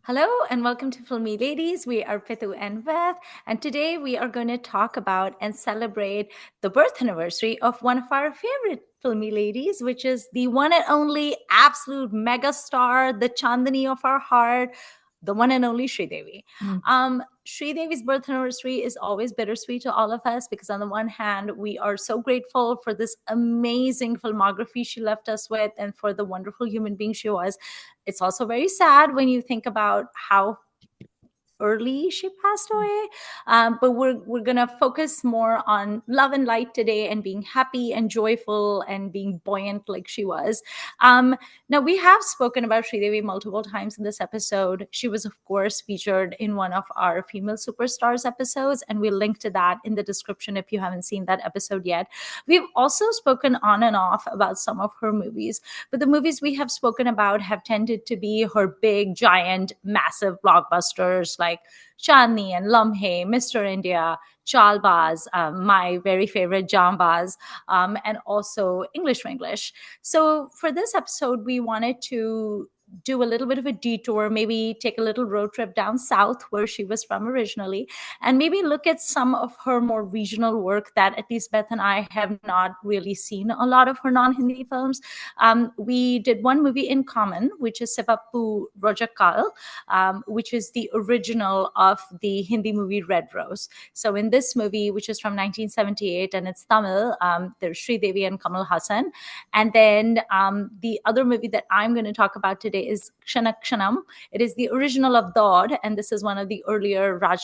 Hello and welcome to Filmi Ladies. We are Pithu and Beth, and today we are going to talk about and celebrate the birth anniversary of one of our favorite Filmi Ladies, which is the one and only absolute mega star, the Chandani of our heart, the one and only Sridevi. Sridevi's birth anniversary is always bittersweet to all of us because, on the one hand, we are so grateful for this amazing filmography she left us with and for the wonderful human being she was. It's also very sad when you think about how early she passed away, but we're gonna focus more on love and light today and being happy and joyful and being buoyant like she was. Now, we have spoken about Sridevi multiple times in this episode. She was, of course, featured in one of our female superstars episodes, and we'll link to that in the description if you haven't seen that episode yet. We've also spoken on and off about some of her movies, but the movies we have spoken about have tended to be her big, giant, massive blockbusters like Chandni and Lamhe, Mr. India, Chalbaz, my very favorite Jambaz, and also English for English. So for this episode, we wanted to do a little bit of a detour, maybe take a little road trip down south where she was from originally, and maybe look at some of her more regional work that at least Beth and I have not really seen a lot of her non-Hindi films. We did one movie in common, which is Sigappu Rojakkal, which is the original of the Hindi movie Red Rose. So in this movie, which is from 1978 and it's Tamil, there's Sridevi and Kamal Hassan. And then the other movie that I'm going to talk about today is Kshana Kshanam. It is the original of Dod, and this is one of the earlier Ram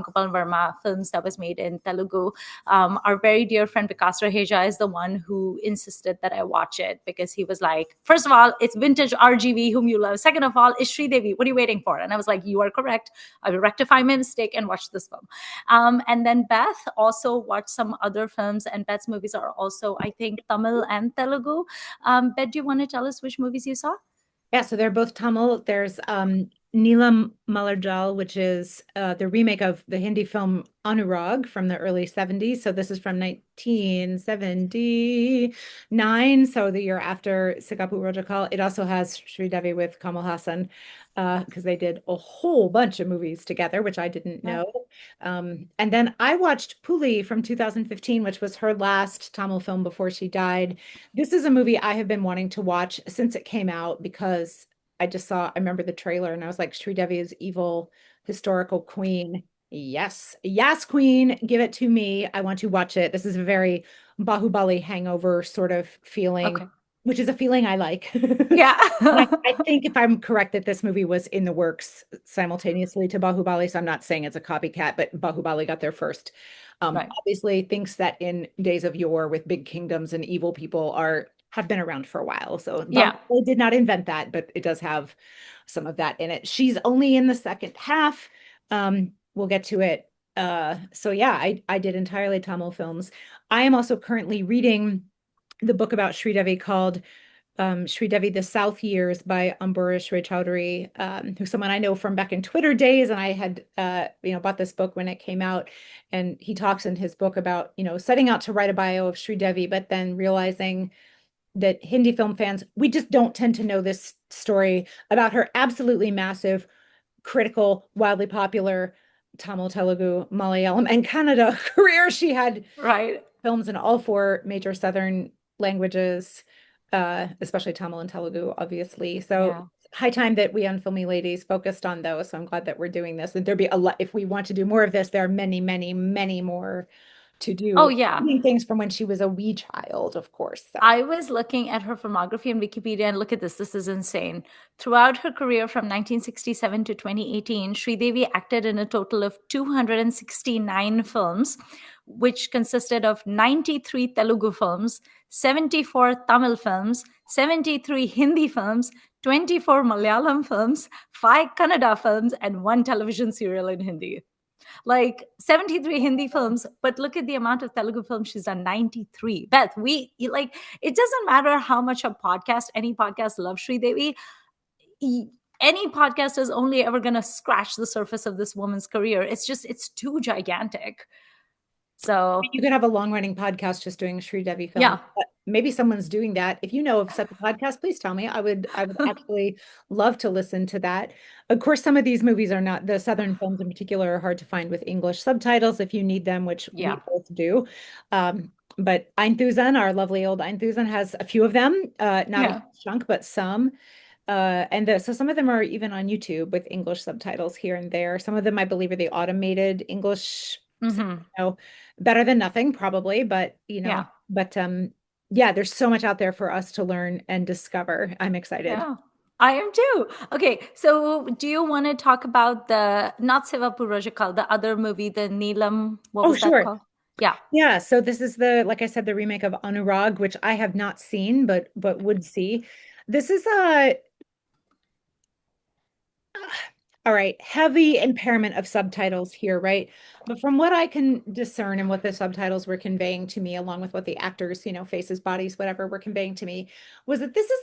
Gopal Verma films that was made in Telugu. Our very dear friend Vikas Raheja is the one who insisted that I watch it because he was like, first of all, it's vintage RGV, whom you love. Second of all, it's Sridevi. What are you waiting for? And I was like, you are correct. I will rectify my mistake and watch this film. And then Beth also watched some other films, and Beth's movies are also, I think, Tamil and Telugu. Beth, do you want to tell us which movies you saw? Yeah, so they're both Tamil. There's Neela Malargal, which is the remake of the Hindi film Anurag from the early 70s. So this is from 1979, so the year after Sigappu Rojakkal. It also has Sridevi with Kamal Hassan because they did a whole bunch of movies together, which I didn't Yeah. know. And then I watched Puli from 2015, which was her last Tamil film before she died. This is a movie I have been wanting to watch since it came out because I remember the trailer and I was like, Sridevi is evil, historical queen. Yes, yes, queen, give it to me. I want to watch it. This is a very Bahubali hangover sort of feeling, Okay. which is a feeling I like. Yeah. And I think if I'm correct that this movie was in the works simultaneously to Bahubali, so I'm not saying it's a copycat, but Bahubali got there first. Right. Obviously, thinks that in days of yore with big kingdoms and evil people are have been around for a while. So Yeah. Bahubali did not invent that, but it does have some of that in it. She's only in the second half. We'll get to it. So yeah, I did entirely Tamil films. I am also currently reading the book about Sridevi called Sridevi, The South Years by Ambarish Ray Chowdhury, who's someone I know from back in Twitter days. And I had, bought this book when it came out. And he talks in his book about, setting out to write a bio of Sridevi, but then realizing that Hindi film fans, we just don't tend to know this story about her absolutely massive, critical, wildly popular Tamil, Telugu, Malayalam, and Kannada career. She had Right. films in all four major Southern languages, especially Tamil and Telugu, obviously. So Yeah. high time that we on Filmy Ladies focused on those. So I'm glad that we're doing this. And there'd be a lot, if we want to do more of this, there are many, many, many more to Oh, do. yeah. Things from when she was a wee child, of course. So I was looking at her filmography on Wikipedia, and look at this. This is insane. Throughout her career from 1967 to 2018, Sridevi acted in a total of 269 films, which consisted of 93 Telugu films, 74 Tamil films, 73 Hindi films, 24 Malayalam films, 5 Kannada films, and one television serial in Hindi. Like 73 Hindi films, but look at the amount of Telugu films she's done, 93. Beth, like, it doesn't matter how much any podcast loves Sridevi. Any podcast is only ever going to scratch the surface of this woman's career. It's too gigantic. So You could have a long-running podcast just doing Sridevi films. yeah. But maybe someone's doing that. If you know of such a podcast, please tell me. I would actually love to listen to that. Of course, some of these movies are not, the Southern films in particular are hard to find with English subtitles if you need them, which Yeah. we both do. But Einthusen, our lovely old Einthusen, has a few of them, not a Yeah. huge chunk, but some. So some of them are even on YouTube with English subtitles here and there. Some of them, I believe, are the automated English, Hmm. know, better than nothing, probably, but Yeah. yeah, there's so much out there for us to learn and discover. I'm excited. Yeah. I am too. Okay, so do you want to talk about the not Sigappu Rojakkal, the other movie, the Neelam, what Oh, was that sure. called? Yeah. Yeah, so this is like I said, the remake of Anurag, which I have not seen, but would see. This is a all right, heavy impairment of subtitles here, right? But from what I can discern and what the subtitles were conveying to me, along with what the actors, faces, bodies, whatever, were conveying to me, was that this is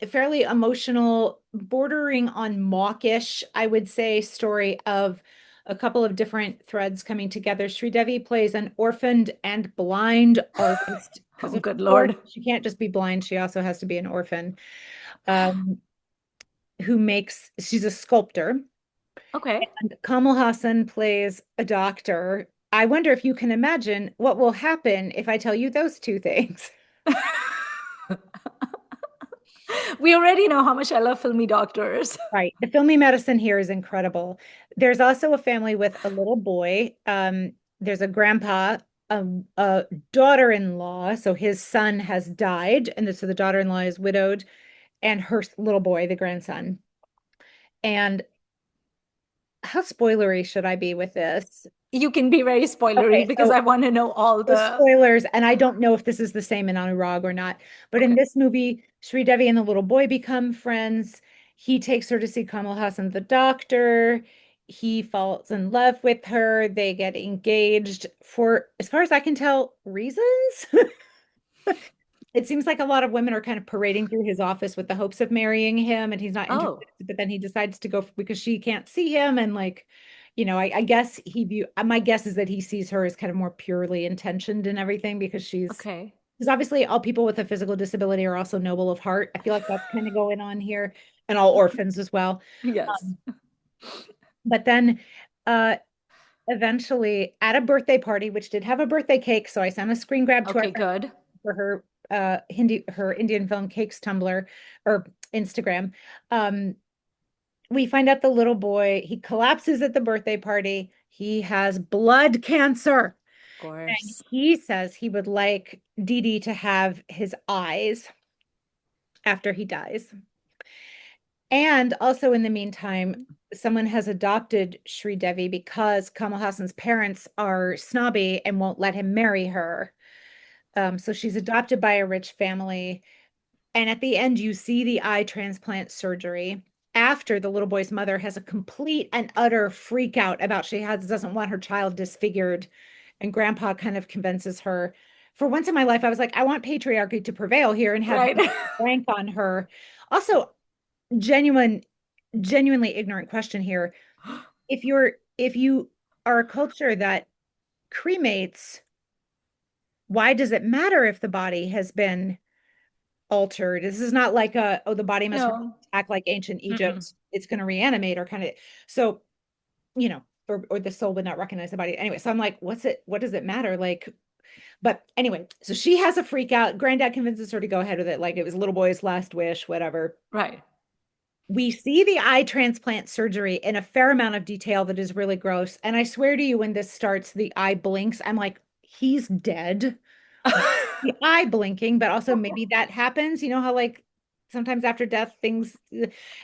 a fairly emotional, bordering on mawkish, I would say, story of a couple of different threads coming together. Sridevi plays an orphaned and blind artist because Oh, of good course Lord. she can't just be blind, she also has to be an orphan. She's a sculptor. Okay. And Kamal Hassan plays a doctor. I wonder if you can imagine what will happen if I tell you those two things. We already know how much I love filmy doctors. Right. The filmy medicine here is incredible. There's also a family with a little boy. There's a grandpa, a daughter-in-law. So his son has died, and so the daughter-in-law is widowed, and her little boy, the grandson. And how spoilery should I be with this? You can be very spoilery Okay, because so I want to know all the the. spoilers, and I don't know if this is the same in Anurag or not, but in Okay. this movie, Sridevi and the little boy become friends. He takes her to see Kamal Hassan, the doctor. He falls in love with her. They get engaged for, as far as I can tell, reasons. It seems like a lot of women are kind of parading through his office with the hopes of marrying him, and he's not interested, Oh, but then he decides to go because she can't see him. And like, I guess my guess is that he sees her as kind of more purely intentioned and everything okay. because obviously all people with a physical disability are also noble of heart. I feel like that's kind of going on here, and all orphans as well. Yes. Um, but then uh eventually at a birthday party, which did have a birthday cake, so I sent a screen grab to our Okay, good. for her her Indian film cakes Tumblr or Instagram. Um, we find out the little boy, he collapses at the birthday party. He has blood cancer. Of And course. he says he would like Dee Dee to have his eyes after he dies. And also in the meantime, someone has adopted Sri Devi because Kamal Hassan's parents are snobby and won't let him marry her. So she's adopted by a rich family. And at the end, you see the eye transplant surgery after the little boy's mother has a complete and utter freak out about doesn't want her child disfigured. And grandpa kind of convinces her. For once in my life, I was like, I want patriarchy to prevail here and have Right. him rank on her. Also, genuine, genuinely ignorant question here. If you are a culture that cremates, why does it matter if the body has been altered? This is not like the body must No. act like ancient Mm-mm. Egypt. It's going to reanimate or kind of so, or the soul would not recognize the body. Anyway, so I'm like, what does it matter? Like, but anyway, so she has a freak out. Granddad convinces her to go ahead with it, like it was little boy's last wish, whatever. Right. We see the eye transplant surgery in a fair amount of detail that is really gross. And I swear to you, when this starts, the eye blinks. I'm like, he's dead. The eye blinking, but also maybe that happens. You know how like sometimes after death things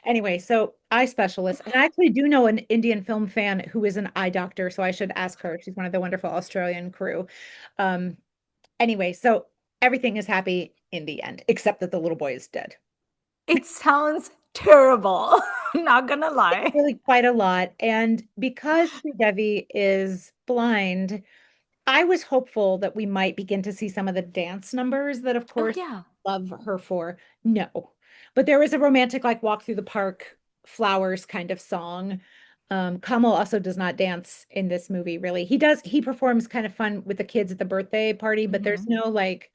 anyway, so eye specialist. And I actually do know an Indian film fan who is an eye doctor, so I should ask her. She's one of the wonderful Australian crew. Um anyway, so everything is happy in the end, except that the little boy is dead. It sounds terrible. Not gonna It's lie. really quite a lot. And because Devi is blind, I was hopeful that we might begin to see some of the dance numbers that, of Oh, course, yeah. love her for. No, but there was a romantic, like, walk through the park, flowers kind of song. Kamal also does not dance in this movie, really. He performs kind of fun with the kids at the birthday party, but there's Hmm. no like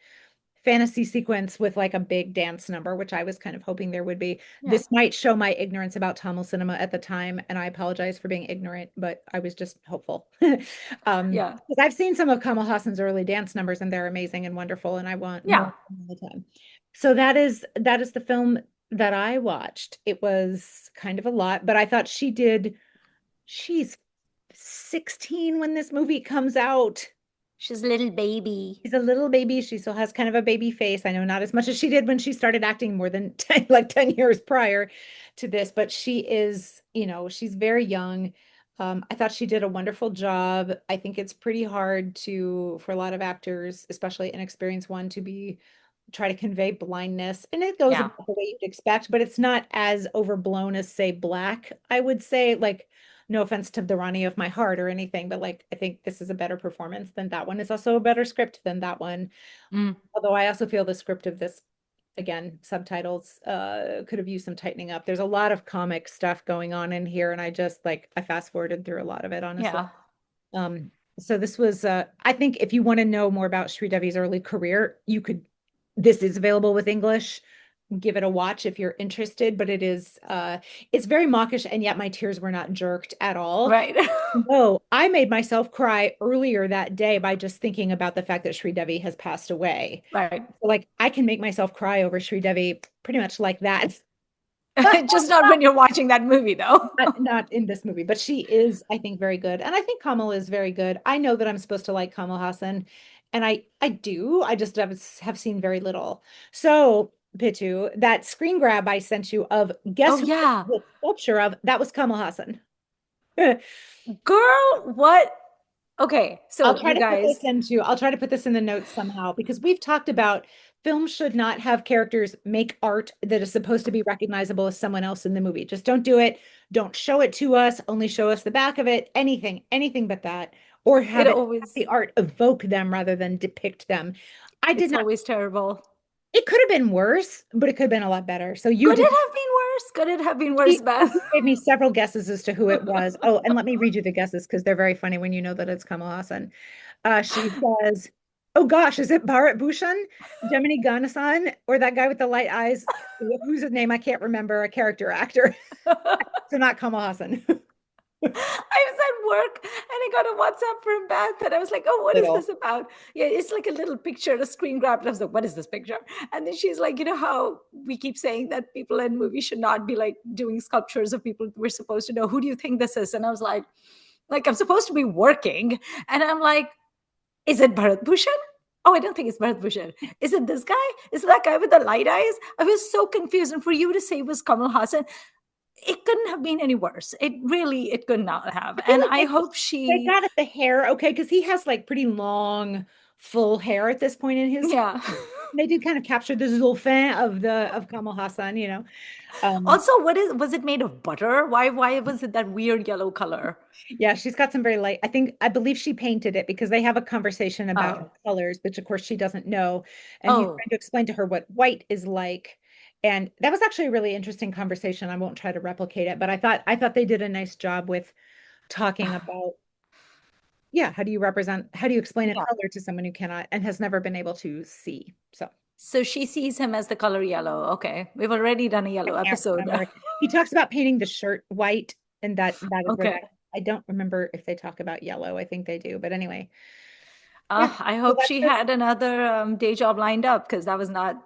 fantasy sequence with like a big dance number, which I was kind of hoping there would be. Yeah. This might show my ignorance about Tamil cinema at the time, and I apologize for being ignorant, but I was just hopeful. Yeah. Because I've seen some of Kamal Hassan's early dance numbers and they're amazing and wonderful, and I want more Yeah. all the time. So that is the film that I watched. It was kind of a lot, but I thought she's 16 when this movie comes out. She's a little baby. She's a little baby. She still has kind of a baby face. I know not as much as she did when she started acting more than 10, like 10 years prior to this, but she is, she's very young. I thought she did a wonderful job. I think it's pretty hard for a lot of actors, especially inexperienced one, to try to convey blindness. And it goes Yeah. about the way you'd expect, but it's not as overblown as, say, Black, I would say. Like, no offense to the Ronnie of my heart or anything, but like I think this is a better performance than that one. It's also a better script than that one. Mm. Although I also feel the script of this, again, subtitles could have used some tightening up. There's a lot of comic stuff going on in here, and I fast forwarded through a lot of it, honestly. Yeah. So this was I think if you want to know more about Sridevi's early career, this is available with English. Give it a watch if you're interested, but it's very mawkish, and yet my tears were not jerked at all. Right. No, I made myself cry earlier that day by just thinking about the fact that Sridevi has passed away. Right. So, like, I can make myself cry over Sridevi pretty much like that. Just not when you're watching that movie, though. Not in this movie, but she is, I think, very good. And I think Kamal is very good. I know that I'm supposed to like Kamal Hassan, and I do. I just have seen very little. So, Pitu, that screen grab I sent you of Oh, guess who yeah. the sculpture of, that was Kamal Hassan. Girl, what? Okay. So, you guys, I'll try to put this in the notes somehow because we've talked about films should not have characters make art that is supposed to be recognizable as someone else in the movie. Just don't do it. Don't show it to us. Only show us the back of it. Anything but that. Or it have always, the art evoke them rather than depict them. I did it's not. always terrible. It could have been worse, but it could have been a lot better. So you Could did. it have been worse? Could it have been worse, She Beth? gave me several guesses as to who it was. Oh, and let me read you the guesses because they're very funny when you know that it's Kamal Hassan. She says, "Oh gosh, is it Bharat Bhushan, Gemini Ganesan, or that guy with the light eyes? Whose name I can't remember, a character actor." So not Kamal Hassan. I was at work and I got a WhatsApp from Beth and I was like, oh, what is Little. this about? Yeah, it's like a little picture, a screen grab. And I was like, what is this picture? And then she's like, you know how we keep saying that people in movies should not be like doing sculptures of people we're supposed to know. Who do you think this is? And I was like I'm supposed to be working. And I'm like, is it Bharat Bhushan? Oh, I don't think it's Bharat Bhushan. Is it this guy? Is it that guy with the light eyes? I was so confused. And for you to say it was Kamal Hassan, it couldn't have been any worse. It could not have. I feel And like I hope they she, got at the hair, okay, because he has like pretty long, full hair at this point in his. yeah. They did kind of capture the Zulfin of Kamal Hassan. Um, Also, was it made of butter? Why was it that weird yellow color? Yeah, she's got some very light. I believe she painted it because they have a conversation about Oh, colors, which of course she doesn't know. And he's oh, trying to explain to her what white is like. And that was actually a really interesting conversation. I won't try to replicate it, but I thought they did a nice job with talking about, yeah, how do you explain a yeah. color to someone who cannot and has never been able to see? So So she sees him as the color yellow. Okay, we've already done a I yellow can't episode. remember. He talks about painting the shirt white, and that is where Okay. I don't remember if they talk about yellow. I think they do, but anyway. Yeah. I So hope that's she her. had another day job lined up because that was not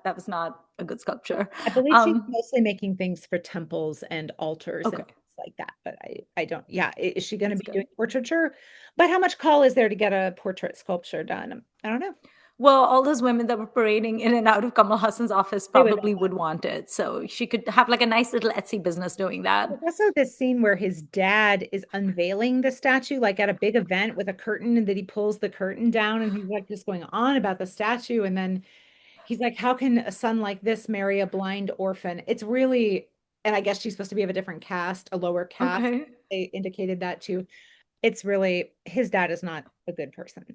a good sculpture. I believe she's Um, mostly making things for temples and altars and okay, things like that. But I don't, yeah, is she going to that's be doing good. portraiture? But how much call is there to get a portrait sculpture done? I don't know. Well, all those women that were parading in and out of Kamal Hassan's office They would probably would want it. So she could have like a nice little Etsy business doing that. There's also this scene where his dad is unveiling the statue, like at a big event with a curtain, and that he pulls the curtain down and he's like just going on about the statue. And then he's like, how can a son like this marry a blind orphan? It's really, and I guess she's supposed to be of a different caste, a lower caste. Okay. They indicated that too. It's really, his dad is not a good person.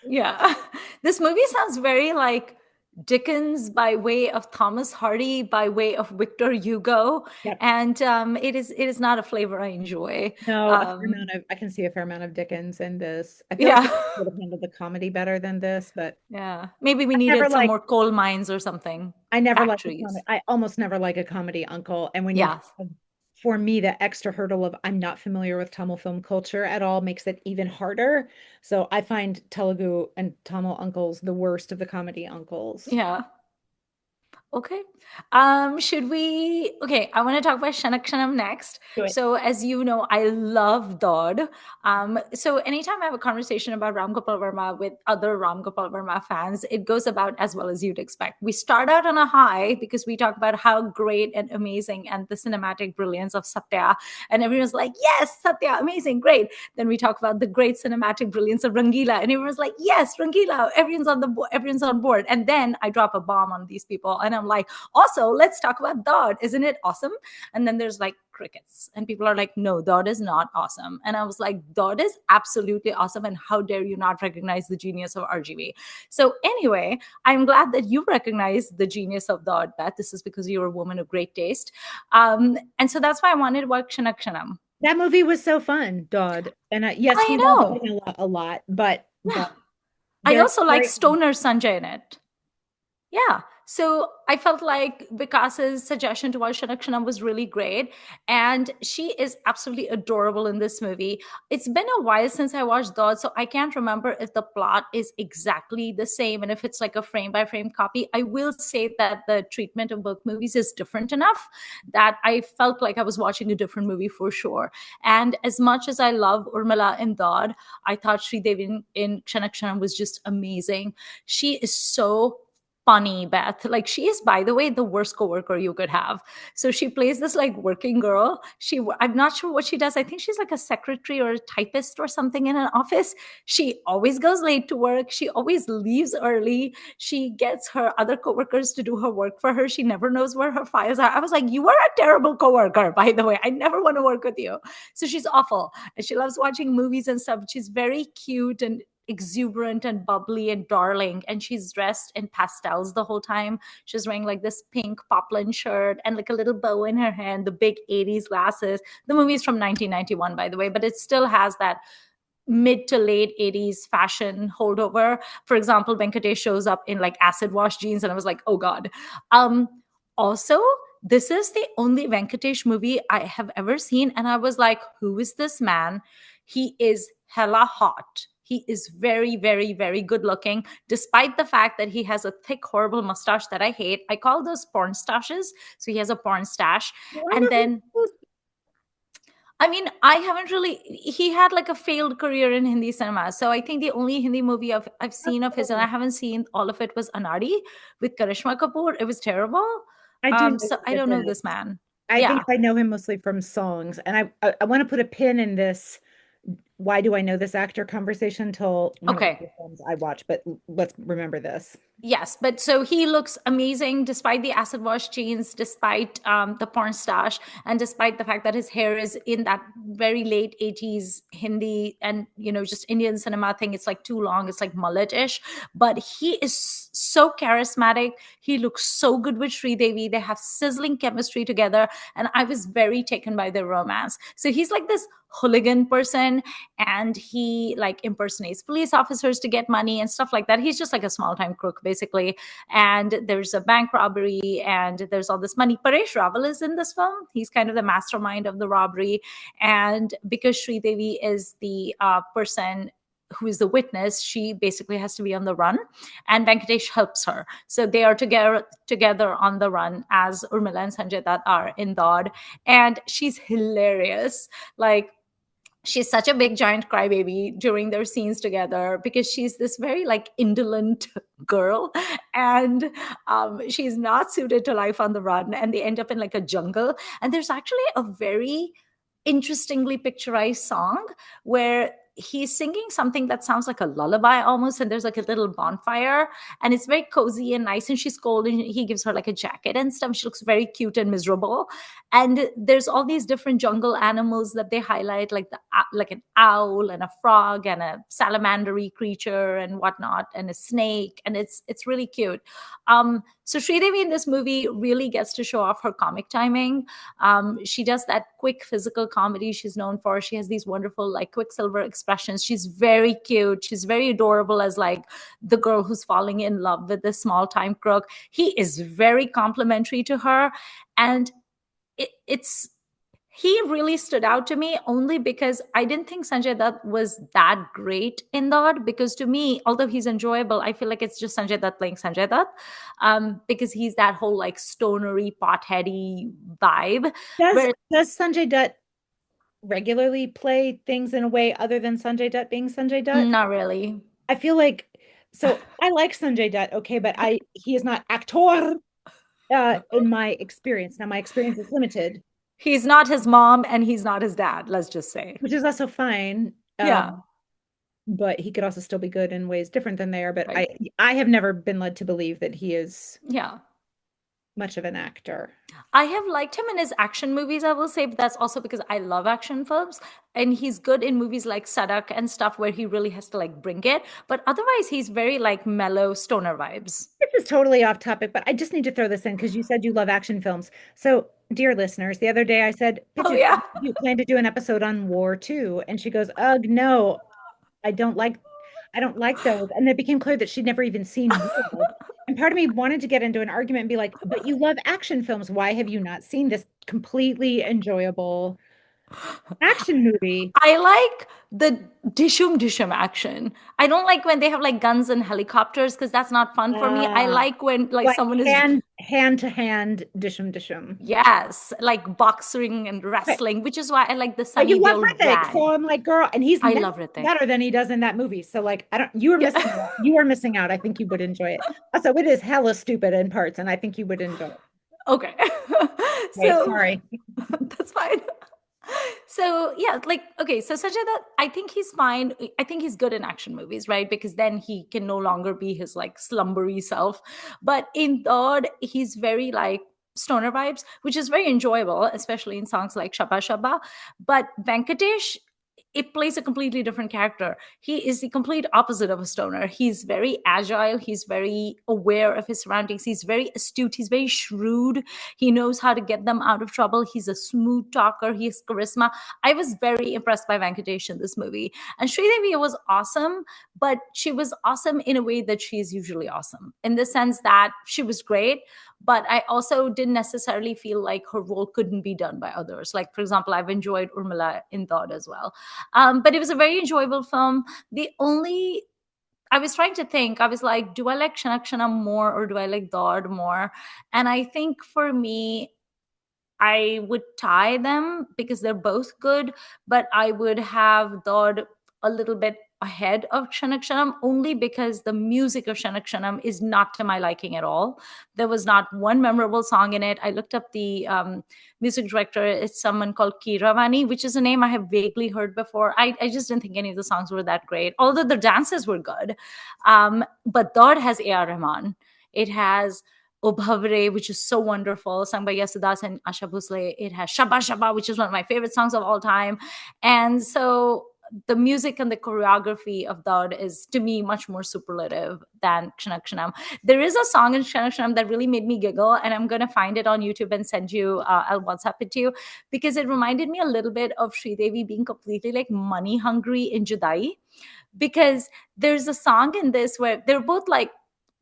Yeah. This movie sounds very like Dickens by way of Thomas Hardy, by way of Victor Hugo, Yep. and it is not a flavor I enjoy. No, a fair Um, amount of I can see a fair amount of Dickens in this. I feel like yeah, Dickens would have handled the comedy better than this, but yeah. Maybe we I never needed some like more coal mines or something, I never like a comedy. factories. I almost never like a comedy uncle. And when you Yeah, have, for me, the extra hurdle of I'm not familiar with Tamil film culture at all makes it even harder. So I find Telugu and Tamil uncles the worst of the comedy uncles. yeah. Okay. Should we? Okay, I want to talk about Kshana Kshanam next. Do it. So, as you know, I love Dodd. So anytime I have a conversation about Ram Gopal Verma with other Ram Gopal Verma fans, it goes about as well as you'd expect. We start out on a high because we talk about how great and amazing and the cinematic brilliance of Satya, and everyone's like, "Yes, Satya, amazing, great." Then we talk about the great cinematic brilliance of Rangila, and everyone's like, "Yes, Rangila, everyone's on board." And then I drop a bomb on these people, and I'm like, "Also, let's talk about Dodd. Isn't it awesome?" And then there's like crickets, and people are like, "No, Dodd is not awesome." And I was like, "Dodd is absolutely awesome, and how dare you not recognize the genius of RGV?" So anyway, I'm glad that you recognize the genius of Dodd, Beth. This is because you're a woman of great taste, and so that's why I wanted to watch Kshana Kshanam. That movie was so fun, Dodd. And yes, I he does know. sing a lot, but Yeah. I very, also like very fun. Stoner Sanjay in it. Yeah. So I felt like Vikas's suggestion to watch Shanakshanam was really great. And she is absolutely adorable in this movie. It's been a while since I watched Dod, so I can't remember if the plot is exactly the same and if it's like a frame by frame copy. I will say that the treatment of both movies is different enough that I felt like I was watching a different movie for sure. And as much as I love Urmila in Dod, I thought Sridevi in Shanakshanam was just amazing. She is so funny, Beth. Like, she is, by the way, the worst coworker you could have. So she plays this like working girl. I'm not sure what she does. I think she's like a secretary or a typist or something in an office. She always goes late to work. She always leaves early. She gets her other coworkers to do her work for her. She never knows where her files are. I was like, you are a terrible coworker, by the way. I never want to work with you. So she's awful. And she loves watching movies and stuff. She's very cute and exuberant and bubbly and darling, and she's dressed in pastels the whole time. She's wearing like this pink poplin shirt and like a little bow in her hair and the big 80s glasses. The movie's from 1991, by the way, but it still has that mid to late 80s fashion holdover. For example, Venkatesh shows up in like acid wash jeans, and I was like, oh god. Also, this is the only Venkatesh movie I have ever seen, and I was like, who is this man? He is hella hot. He is very, very, very good looking, despite the fact that he has a thick, horrible mustache that I hate. I call those porn stashes. So he has a porn stash. And then, I mean, I haven't really, he had like a failed career in Hindi cinema. So I think the only Hindi movie I've seen of his, and I haven't seen all of it, was Anadi with Karishma Kapoor. It was terrible. I do know So I who don't this know is. this man. I think Yeah. I know him mostly from songs, and I want to put a pin in this. Why do I know this actor conversation until one of the Okay. other films I watch? But let's remember this. Yes, but so he looks amazing despite the acid wash jeans, despite the porn stash, and despite the fact that his hair is in that very late 80s Hindi and, just Indian cinema thing. It's like too long. It's like mullet-ish. But he is so charismatic. He looks so good with Sridevi. They have sizzling chemistry together. And I was very taken by their romance. So he's like this hooligan person, and he like impersonates police officers to get money and stuff like that. He's just like a small time crook basically, and there's a bank robbery and there's all this money. Paresh Rawal is in this film. He's kind of the mastermind of the robbery, and because Sridevi is the person who is the witness, she basically has to be on the run, and Venkatesh helps her. So they are together on the run as Urmila and Sanjay Dutt are in Dod, and she's hilarious. Like, she's such a big giant crybaby during their scenes together because she's this very like indolent girl, and she's not suited to life on the run, and they end up in like a jungle. And there's actually a very interestingly picturized song where he's singing something that sounds like a lullaby almost, and there's like a little bonfire, and it's very cozy and nice, and she's cold, and he gives her like a jacket and stuff. She looks very cute and miserable, and there's all these different jungle animals that they highlight, like like an owl and a frog and a salamandery creature and whatnot, and a snake, and it's really cute. So Sridevi in this movie really gets to show off her comic timing. She does that quick physical comedy she's known for. She has these wonderful like quicksilver expressions. She's very cute. She's very adorable as like the girl who's falling in love with this small time crook. He is very complimentary to her, and it's he really stood out to me only because I didn't think Sanjay Dutt was that great in that. Because to me, although he's enjoyable, I feel like it's just Sanjay Dutt playing Sanjay Dutt, because he's that whole like stonery, potheady vibe. Does Where does Sanjay Dutt regularly play things in a way other than Sanjay Dutt being Sanjay Dutt? not really. I feel like so I like Sanjay Dutt, okay, but he is not actor in my experience. Now my experience is limited, He's not his mom and he's not his dad, let's just say. which is also fine. Yeah, But he could also still be good in ways different than they are. But right. I have never been led to believe that he is Yeah. much of an actor. I have liked him in his action movies, I will say, but that's also because I love action films. And he's good in movies like Sadak and stuff where he really has to like bring it. But otherwise, he's very like mellow stoner vibes. This is totally off topic, but I just need to throw this in because you said you love action films. So, dear listeners, the other day I said, Oh, Pitu, yeah. you plan to do an episode on war too? And she goes, ugh, no, I don't like I don't like those. And it became clear that she'd never even seen war. And part of me wanted to get into an argument and be like, but you love action films. Why have you not seen this completely enjoyable action movie? I like the dishum action. I don't like when they have like guns and helicopters because that's not fun for me. I Ah, like when like like someone is, hand to hand, dishum dishum. yes, like boxing and Right. wrestling, which is why I like the But you Sunny love Deol Hrithik, rag. so I'm like, girl, and he's I never love Ritik. better than he does in that movie. So like, I don't. You are Yeah. missing out. You are missing out. I think you would enjoy it. Also, it is hella stupid in parts, and I think you would enjoy it. Okay. Okay, So sorry. that's fine. So yeah, like okay, so Sajid, I think he's fine. I think he's good in action movies, right? Because then he can no longer be his like slumbery self. But in third, he's very like stoner vibes, which is very enjoyable, especially in songs like Shabba Shabba. But Venkatesh, it plays a completely different character. He is the complete opposite of a stoner. He's very agile. He's very aware of his surroundings. He's very astute. He's very shrewd. He knows how to get them out of trouble. He's a smooth talker. He has charisma. I was very impressed by Venkatesh in this movie. And Sridevi was awesome, but she was awesome in a way that she's usually awesome, in the sense that she was great, but I also didn't necessarily feel like her role couldn't be done by others. Like, for example, I've enjoyed Urmila in Thought as well. But it was a very enjoyable film. The only I was trying to think, I was like, do I like Kshana Kshanam more or do I like Dod more? And I think for me, I would tie them because they're both good, but I would have Dod a little bit ahead of Kshana Kshanam only because the music of Kshana Kshanam is not to my liking at all. There was not one memorable song in it. I looked up the music director. It's someone called Kiravani, which is a name I have vaguely heard before. I just didn't think any of the songs were that great, although the dances were good. But Dod has A.R. Rahman. It has O Bhavre, which is so wonderful, sung by Yasudas and Asha Bhosle. It has Shabba Shabba, which is one of my favorite songs of all time. And so the music and the choreography of Daud is, to me, much more superlative than Kshana Kshanam. There is a song in Kshana Kshanam that really made me giggle, and I'm going to find it on YouTube and send you, I'll WhatsApp it to you, because it reminded me a little bit of Sridevi being completely like money hungry in Judai. Because there's a song in this where they're both like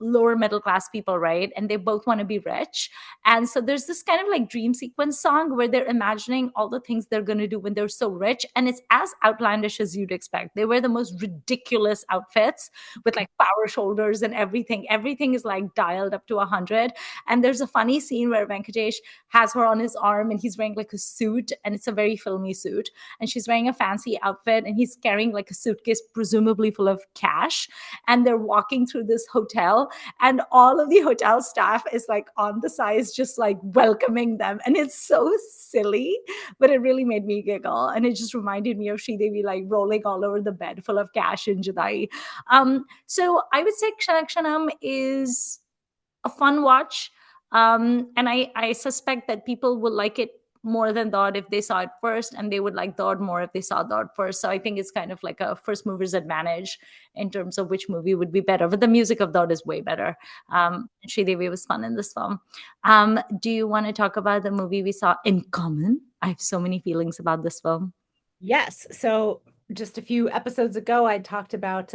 lower middle class people, right? And they both want to be rich. And so there's this kind of like dream sequence song where they're imagining all the things they're going to do when they're so rich. And it's as outlandish as you'd expect. They wear the most ridiculous outfits with like power shoulders and everything. Everything is like dialed up to 100. And there's a funny scene where Venkatesh has her on his arm and he's wearing like a suit, and it's a very filmy suit. And she's wearing a fancy outfit and he's carrying like a suitcase, presumably full of cash. And they're walking through this hotel hotel, and all of the hotel staff is like on the sides, just like welcoming them. And it's so silly, but it really made me giggle. And it just reminded me of Sridevi like rolling all over the bed full of cash in Judai. So I would say Kshana Kshanam is a fun watch. And I suspect that people will like it more than Dod if they saw it first, and they would like Dod more if they saw Dod first. So I think it's kind of like a first mover's advantage in terms of which movie would be better. But the music of Dod is way better. Sridevi was fun in this film. Do you want to talk about the movie we saw in common? I have so many feelings about this film. Yes. So just a few episodes ago, I talked about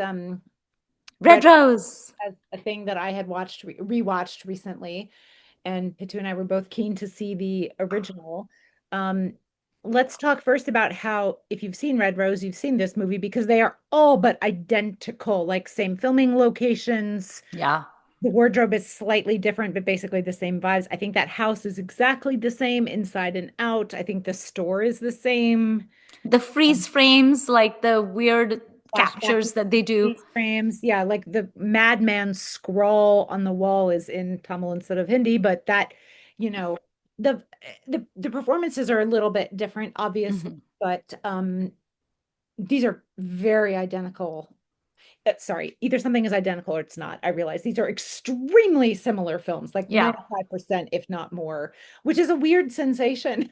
Red Rose. as a thing that I had rewatched recently, and Pitu and I were both keen to see the original. Um, let's talk first about how, if you've seen Red Rose, you've seen this movie because they are all but identical, like same filming locations. Yeah. The wardrobe is slightly different, but basically the same vibes. I think that house is exactly the same inside and out. I think the store is the same. The freeze frames, like the weird Flashback captures that they do. freeze frames. Yeah, like the madman scrawl on the wall is in Tamil instead of Hindi, but that, you know, the the performances are a little bit different, obviously, Mhm. but these are very identical. Sorry, either something is identical or it's not. I realize these are extremely similar films, like Yeah. 95%, if not more, which is a weird sensation.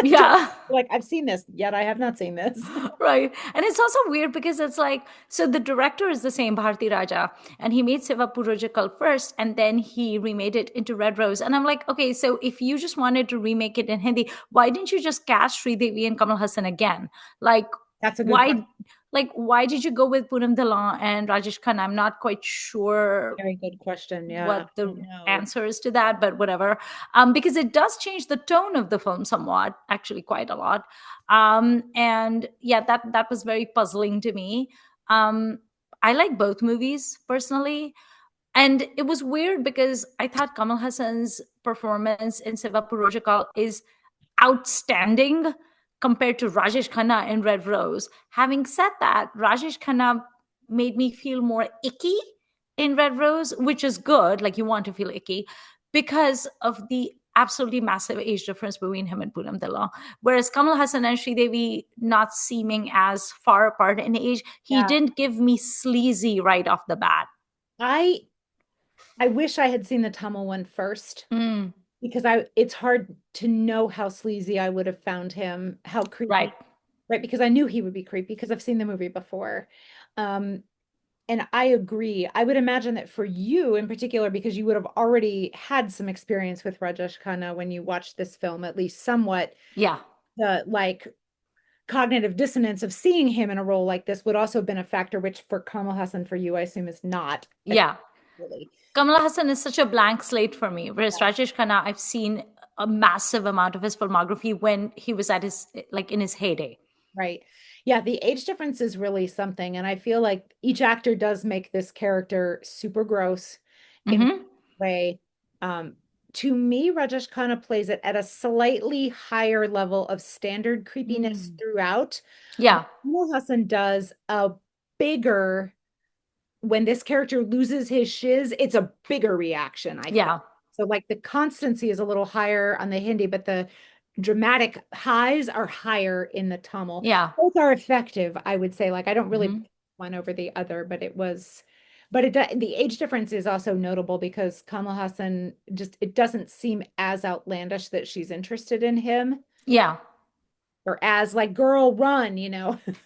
Yeah. Like, I've seen this, yet I have not seen this. Right. And it's also weird because it's like, so the director is the same, Bharti Raja, and he made Sigappu Rojakkal first, and then he remade it into Red Rose. And I'm like, okay, so if you just wanted to remake it in Hindi, why didn't you just cast Sridevi and Kamal Hassan again? Like, That's a good question. why? Like, why did you go with Poonam Dalal and Rajesh Khanna? I'm not quite sure Very good question. Yeah, what I the don't know. answer is to that, but whatever. Because it does change the tone of the film somewhat, actually quite a lot. And yeah, that was very puzzling to me. um I like both movies personally, and it was weird because I thought Kamal Hassan's performance in Siva Purojikal is outstanding compared to Rajesh Khanna in Red Rose. Having said that, Rajesh Khanna made me feel more icky in Red Rose, which is good. Like, you want to feel icky because of the absolutely massive age difference between him and Poonam Dilla. Whereas Kamal Hassan and Sridevi not seeming as far apart in age, he Yeah, didn't give me sleazy right off the bat. I I wish I had seen the Tamil one first Mm, because I it's hard to know how sleazy I would have found him, how right. creepy, right? Because I knew he would be creepy because I've seen the movie before. Um, and I agree. I would imagine that for you in particular, because you would have already had some experience with Rajesh Khanna when you watched this film, at least somewhat, Yeah. the like cognitive dissonance of seeing him in a role like this would also have been a factor, which for Kamal Hassan for you, I assume is not Yeah. really. Kamala Hassan is such a blank slate for me. Whereas Rajesh Khanna, I've seen a massive amount of his filmography when he was at his, like, in his heyday. Right. Yeah, the age difference is really something. And I feel like each actor does make this character super gross in Hmm. a way. Um, to me, Rajesh Khanna plays it at a slightly higher level of standard creepiness Mm. throughout. Yeah. Kamal Hassan does a bigger, when this character loses his shiz, it's a bigger reaction, I felt. Yeah. So like the constancy is a little higher on the Hindi, but the dramatic highs are higher in the Tamil. Yeah. Both are effective, I would say. Like I don't really Hmm. pick one over the other, but the age difference is also notable because Kamal Hassan just it doesn't seem as outlandish that she's interested in him Yeah. or as like girl run.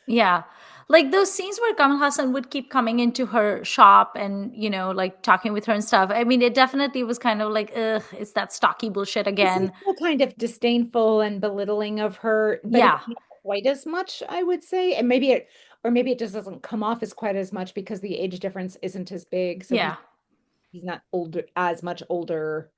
Yeah. Like those scenes where Kamal Hassan would keep coming into her shop and, like talking with her and stuff. I mean, it definitely was kind of like, ugh, it's that stocky bullshit It's again. still kind of disdainful and belittling of her, but it's Yeah. not quite as much, I would say. And maybe it just doesn't come off as quite as much because the age difference isn't as big. So he's Yeah. he's not older, as much older.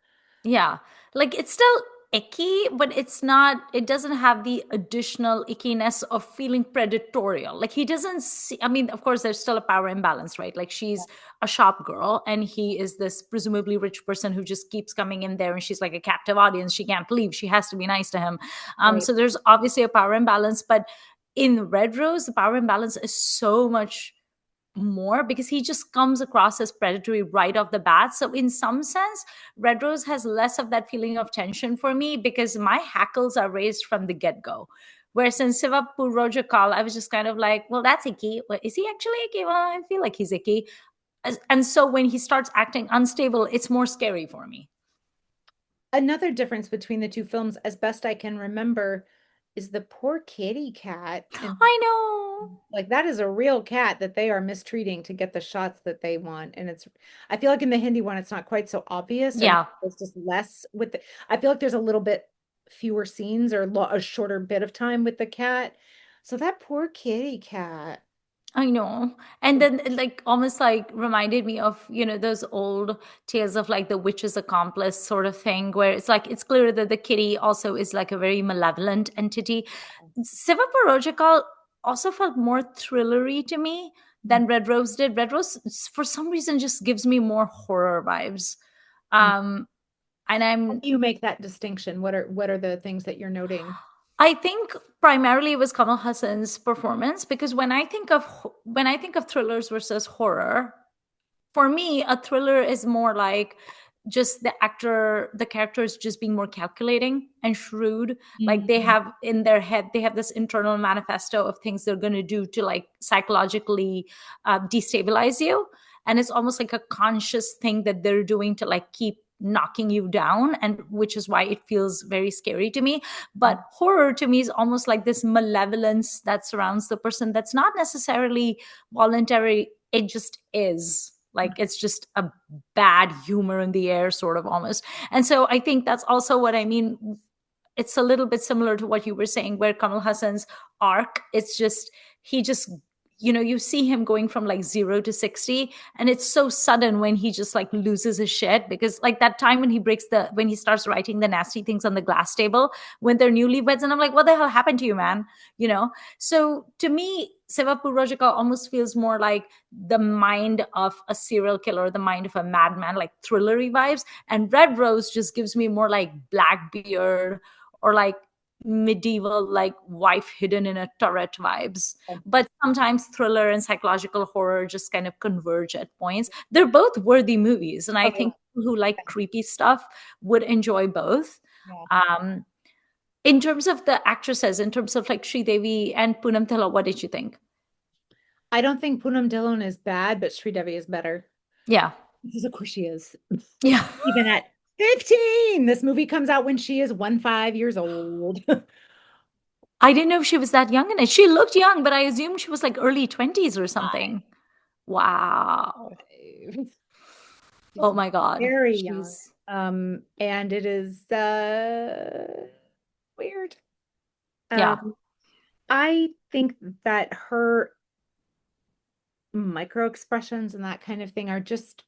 Yeah. Like it's still icky, but it doesn't have the additional ickiness of feeling predatorial. Like he doesn't see, I mean, of course, there's still a power imbalance, right? Like she's a shop girl and he is this presumably rich person who just keeps coming in there and she's like a captive audience. She can't leave. She has to be nice to him. Right. So there's obviously a power imbalance, but in Red Rose, the power imbalance is so much more because he just comes across as predatory right off the bat. So in some sense, Red Rose has less of that feeling of tension for me because my hackles are raised from the get-go. Whereas in Sigappu Rojakkal, I was just kind of like, well, that's icky. Well, is he actually icky? Well, I feel like he's icky. And so when he starts acting unstable, it's more scary for me. Another difference between the two films, as best I can remember, is the poor kitty cat. And I know. like that is a real cat that they are mistreating to get the shots that they want. And I feel like in the Hindi one, it's not quite so obvious, or Yeah. it's just less with I feel like there's a little bit fewer scenes or a shorter bit of time with the cat. So that poor kitty cat. I know. And then it, like almost like reminded me of, those old tales of like the witch's accomplice sort of thing, where it's like it's clear that the kitty also is like a very malevolent entity. Sigappu Rojakkal also felt more thrillery to me than Red Rose did. Red Rose, for some reason, just gives me more horror vibes. Um, and How I'm do you make that distinction? What are the things that you're noting? I think primarily it was Kamal Hassan's performance because when I think of thrillers versus horror, for me, a thriller is more like just the characters just being more calculating and shrewd. Like they Mhm. have in their head, they have this internal manifesto of things they're going to do to like psychologically destabilize you. And it's almost like a conscious thing that they're doing to like keep knocking you down, and which is why it feels very scary to me. But horror to me is almost like this malevolence that surrounds the person that's not necessarily voluntary, it just is. Like it's just a bad humor in the air, sort of almost. And so I think that's also what I mean. It's a little bit similar to what you were saying, where Kamal Hassan's arc, it's just, he just, you see him going from like 0 to 60, and it's so sudden when he just like loses his shit. Because like that time when when he starts writing the nasty things on the glass table when they're newlyweds, and I'm like, what the hell happened to you, man? You know? So to me, Sigappu Rojakkal almost feels more like the mind of a serial killer, the mind of a madman, like thrillery vibes. And Red Rose just gives me more like Blackbeard or like medieval, like wife hidden in a turret vibes. But sometimes thriller and psychological horror just kind of converge at points. They're both worthy movies, and I Oh, think people who like creepy stuff would enjoy both. yeah. Um, in terms of the actresses, in terms of like Sridevi and Poonam Thelawat, what did you think? I don't think Poonam Dillon is bad, but Sridevi is better. Yeah. Because of course she is. Yeah. Even at 15, this movie comes out when she is 5 years old. I didn't know she was that young in it. She looked young, but I assumed she was like early 20s or Five. something. Wow. She's Oh my God. very young. She's, And it is weird. yeah. Um, I think that her micro expressions and that kind of thing are just,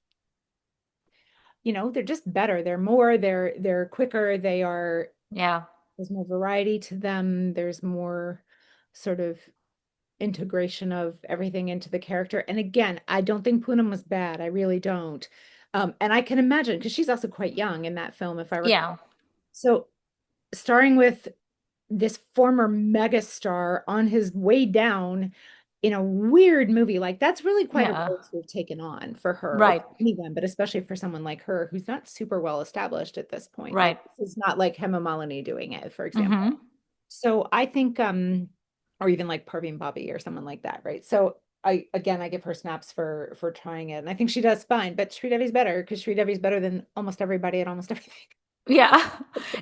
they're just better. They're quicker, Yeah. there's more variety to them. There's more sort of integration of everything into the character. And again, I don't think Poonam was bad. I really don't. And I can imagine because she's also quite young in that film, if I recall. Yeah. So starring with this former megastar on his way down in a weird movie, like that's really quite a Yeah. role to have taken on for her or Right. for anyone, but especially for someone like her who's not super well established at this point. Like Right. this is not like Hema Malini doing it, for example. Mm-hmm. So I think or even like Parveen Bobby or someone like that, right? So I give her snaps for trying it. And I think she does fine, but Sridevi's better because Sridevi's better than almost everybody at almost everything. Yeah.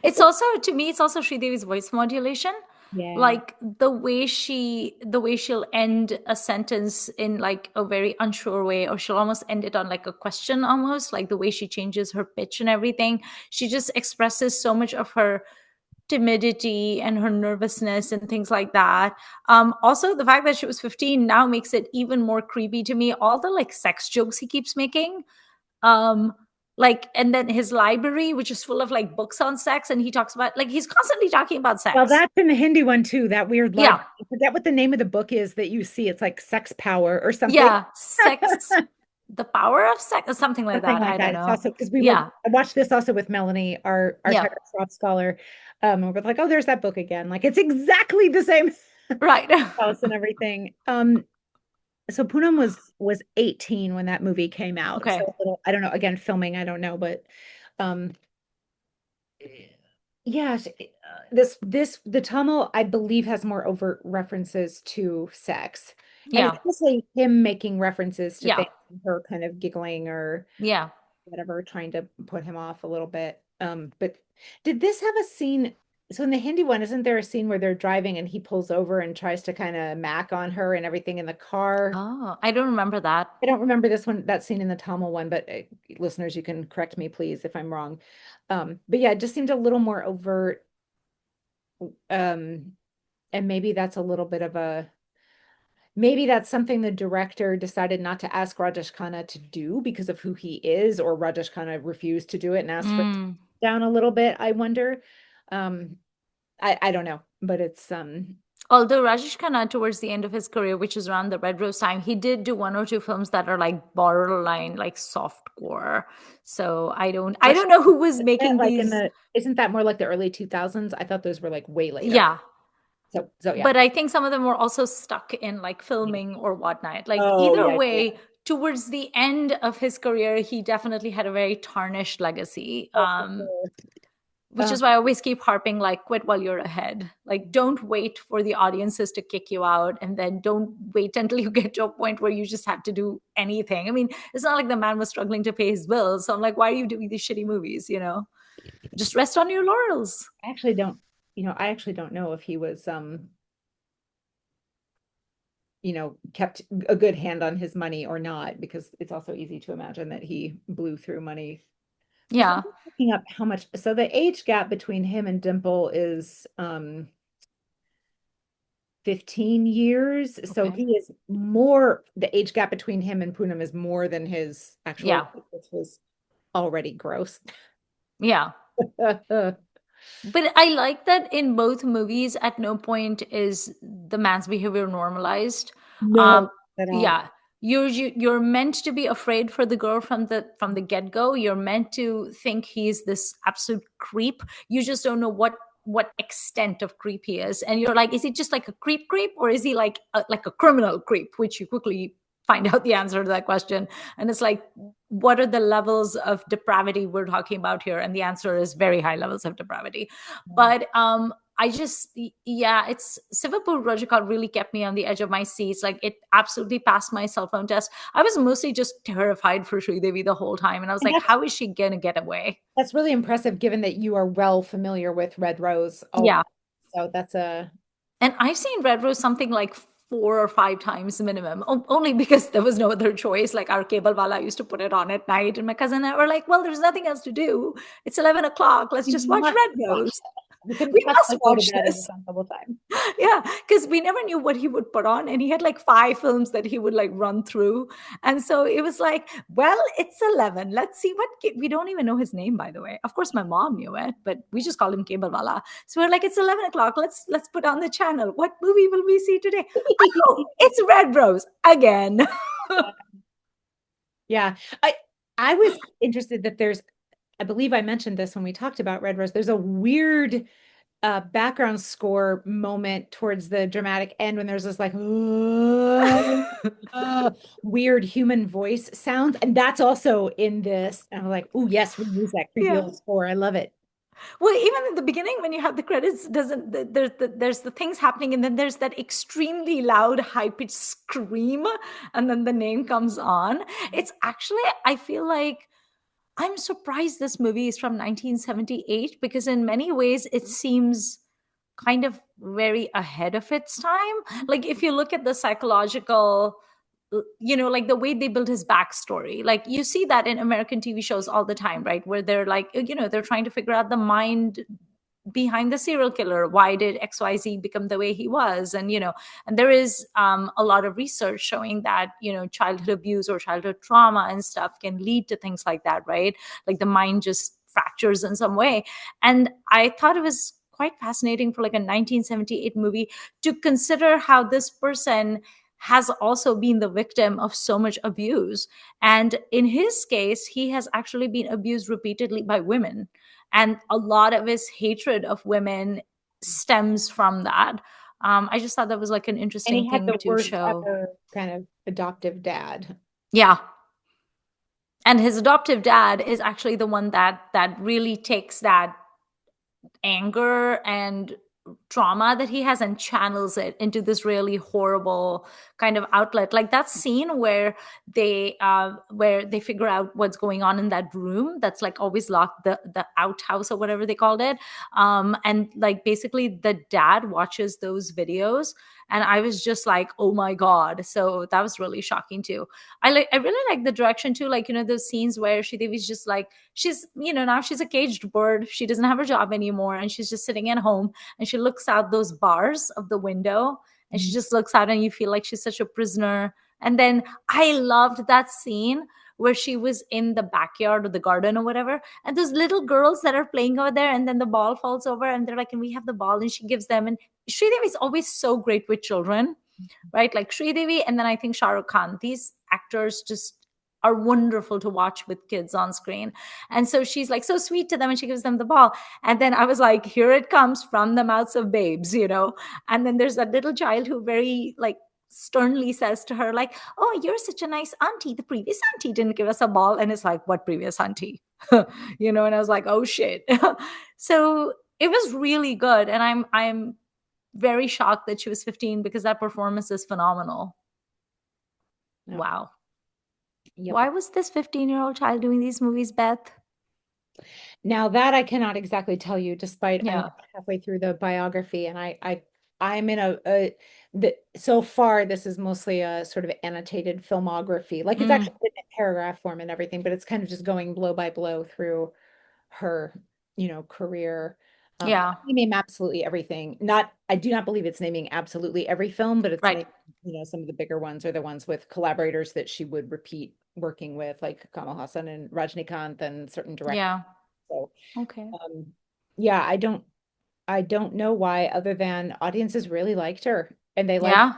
It's also, to me, it's also Sridevi's voice modulation. Yeah. Like the way she'll end a sentence in like a very unsure way, or she'll almost end it on like a question, almost like the way she changes her pitch and everything. She just expresses so much of her timidity and her nervousness and things like that. Also, the fact that she was 15 now makes it even more creepy to me. All the like sex jokes he keeps making. Um, like, and then his library, which is full of like books on sex, and he talks about like he's constantly talking about Well, sex. that's in the Hindi one too, that weird Yeah, library. I forget what the name of the book is that you see. It's like Sex Power or something. yeah, sex, the power of sex, or something like Something that. like I that. don't It's know. also because Yeah, I watched this also with Melanie, our yeah, Tiger Swap scholar. And we're like, oh, there's that book again. Like it's exactly the same right. house and everything. so Poonam was 18 when that movie came out. So Okay. a little, I don't know, again, filming, I don't know, but um yes, the Tamil, I believe, has more overt references to sex. And it's Yeah. mostly him making references to Yeah. things, her kind of giggling or Yeah. whatever, trying to put him off a little bit. But did this have a scene? So in the Hindi one, isn't there a scene where they're driving and he pulls over and tries to kind of mac on her and everything in the car? Oh, I don't remember that. I don't remember this one, that scene in the Tamil one, but listeners, you can correct me, please, if I'm wrong. But yeah, it just seemed a little more overt. Um, and maybe that's a little bit of a, maybe that's something the director decided not to ask Rajesh Khanna to do because of who he is, or Rajesh Khanna refused to do it and asked for it Mm. down a little bit, I wonder. Um, I don't know, but it's Although Rajesh Khanna, towards the end of his career, which is around the Red Rose time, he did do one or two films that are like borderline, like softcore. So I Rush, don't know who was making like in these. the, isn't that more like the early 2000s? I thought those were like way later. Yeah, So yeah. but I think some of them were also stuck in like filming or whatnot. Like Oh either yeah, yeah. way, towards the end of his career, he definitely had a very tarnished legacy. Oh, for sure. Which is why I always keep harping, like, quit while you're ahead. Like, don't wait for the audiences to kick you out, and then don't wait until you get to a point where you just have to do anything. I mean, it's not like the man was struggling to pay his bills, so I'm like, why are you doing these shitty movies? Just rest on your laurels. I actually don't, I actually don't know if he was kept a good hand on his money or not, because it's also easy to imagine that he blew through money. Because I'm Yeah. looking up how much, so the age gap between him and Dimple is 15 years. So Okay. he is more, the age gap between him and Poonam is more than his Yeah. actual, which was already gross. Yeah. But I like that in both movies, at no point is the man's behavior normalized. Um, No, at all. yeah, you're meant to be afraid for the girl from the get go. You're meant to think he's this absolute creep. You just don't know what extent of creep he is, and you're like, is he just like a creep, or is he like a criminal creep? Which you quickly find out the answer to that question, and it's like, what are the levels of depravity we're talking about here? And the answer is very high levels of depravity. But I just, yeah, it's Sigappu Rojakkal really kept me on the edge of my seats. Like, it absolutely passed my cell phone test. I was mostly just terrified for Sridevi the whole time, and I was And like, how is she gonna get away? that's really impressive given that you are well familiar with Red Rose already. Yeah. So that's a, And I've seen Red Rose something like 4 or 5 times minimum, only because there was no other choice. Like, our cable wala used to put it on at night, and my cousin and I were like, well, there's nothing else to do. It's 11 o'clock. Let's you just watch must Red watch Rose. that. We couldn't We must possibly go to watch bed in this this. uncomfortable time. Yeah, because we never knew what he would put on, and he had like 5 films that he would like run through. And so it was like, well, it's 11, let's see we don't even know his name, by the way. Of course my mom knew it, but we just call him cable wala. So we're like, it's 11 o'clock, let's put on the channel. What movie will we see today? Oh, it's Red Rose again. Yeah. I was interested that there's, I believe I mentioned this when we talked about Red Rose. There's a weird background score moment towards the dramatic end when there's this like weird human voice sounds, and that's also in this. And I'm like, oh yes, we use that creepy Yeah. old score. I love it. Well, even in the beginning, when you have the credits, doesn't there's the things happening, and then there's that extremely loud, high pitched scream, and then the name comes on. It's actually, I feel like I'm surprised this movie is from 1978, because in many ways it seems kind of very ahead of its time. Like, if you look at the psychological, like the way they build his backstory, like you see that in American TV shows all the time, right? Where they're like, they're trying to figure out the mind behind the serial killer. Why did XYZ become the way he was? And there is a lot of research showing that childhood abuse or childhood trauma and stuff can lead to things like that, right? Like the mind just fractures in some way. And I thought it was quite fascinating for like a 1978 movie to consider how this person has also been the victim of so much abuse. And in his case, he has actually been abused repeatedly by women, and a lot of his hatred of women stems from that. I just thought that was like an And interesting he had thing the to worst show. ever kind of adoptive dad. Yeah. And his adoptive dad is actually the one that really takes that anger and trauma that he has and channels it into this really horrible kind of outlet. Like that scene where they figure out what's going on in that room that's like always locked, the outhouse or whatever they called it. And like basically the dad watches those videos, and I was just like, oh my god. So that was really shocking too. I really like the direction too, like, those scenes where Sridevi's just like, she's, now she's a caged bird, she doesn't have a job anymore, and she's just sitting at home, and she looks out those bars of the window, and she Mhm. just looks out, and you feel like she's such a prisoner. And then I loved that scene where she was in the backyard or the garden or whatever, and those little girls that are playing over there, and then the ball falls over, and they're like, can we have the ball? And she gives them. And Sridevi is always so great with children, right? Like Sridevi, and then I think Shah Rukh Khan. These actors just are wonderful to watch with kids on screen. And so she's like so sweet to them, and she gives them the ball. And then I was like, here it comes from the mouths of babes. And then there's that little child who very like sternly says to her, like, oh, you're such a nice auntie. The previous auntie didn't give us a ball. And it's like, what previous auntie? And I was like, oh shit. So it was really good. And I'm very shocked that she was 15, because that performance is phenomenal. No. Wow. Yep. Why was this 15-year-old child doing these movies, Beth? Now that I cannot exactly tell you, despite I'm Yeah. halfway through the biography, and I'm in so far this is mostly a sort of annotated filmography. Like it's Mm, actually in paragraph form and everything, but it's kind of just going blow by blow through her, career. yeah. Name absolutely everything. I do not believe it's naming absolutely every film, but it's Right. naming, some of the bigger ones are the ones with collaborators that she would repeat working with, like Kamal Hassan and Rajnikant and certain directors. Yeah. So, Okay. um, yeah, I don't know why, other than audiences really liked her, and they liked Yeah.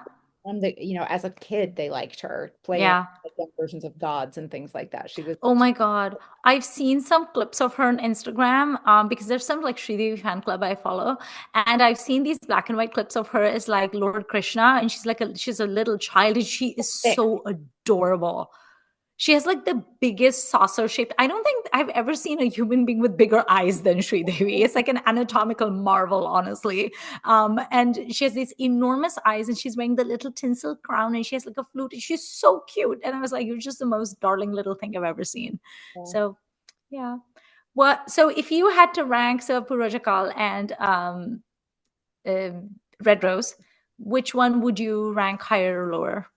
as a kid they liked her playing Yeah. like young versions of gods and things like that. She was Oh my God. I've seen some clips of her on Instagram, because there's some like Sridevi fan club I follow. And I've seen these black and white clips of her as like Lord Krishna. And she's a little child, and she is thick. so adorable. She has like the biggest saucer shape. I don't think I've ever seen a human being with bigger eyes than Sridevi. It's like an anatomical marvel, honestly. And she has these enormous eyes, and she's wearing the little tinsel crown, and she has like a flute. She's so cute. And I was like, you're just the most darling little thing I've ever seen. So, yeah. So if you had to rank Sigappu Rojakkal and Red Rose, which one would you rank higher or lower?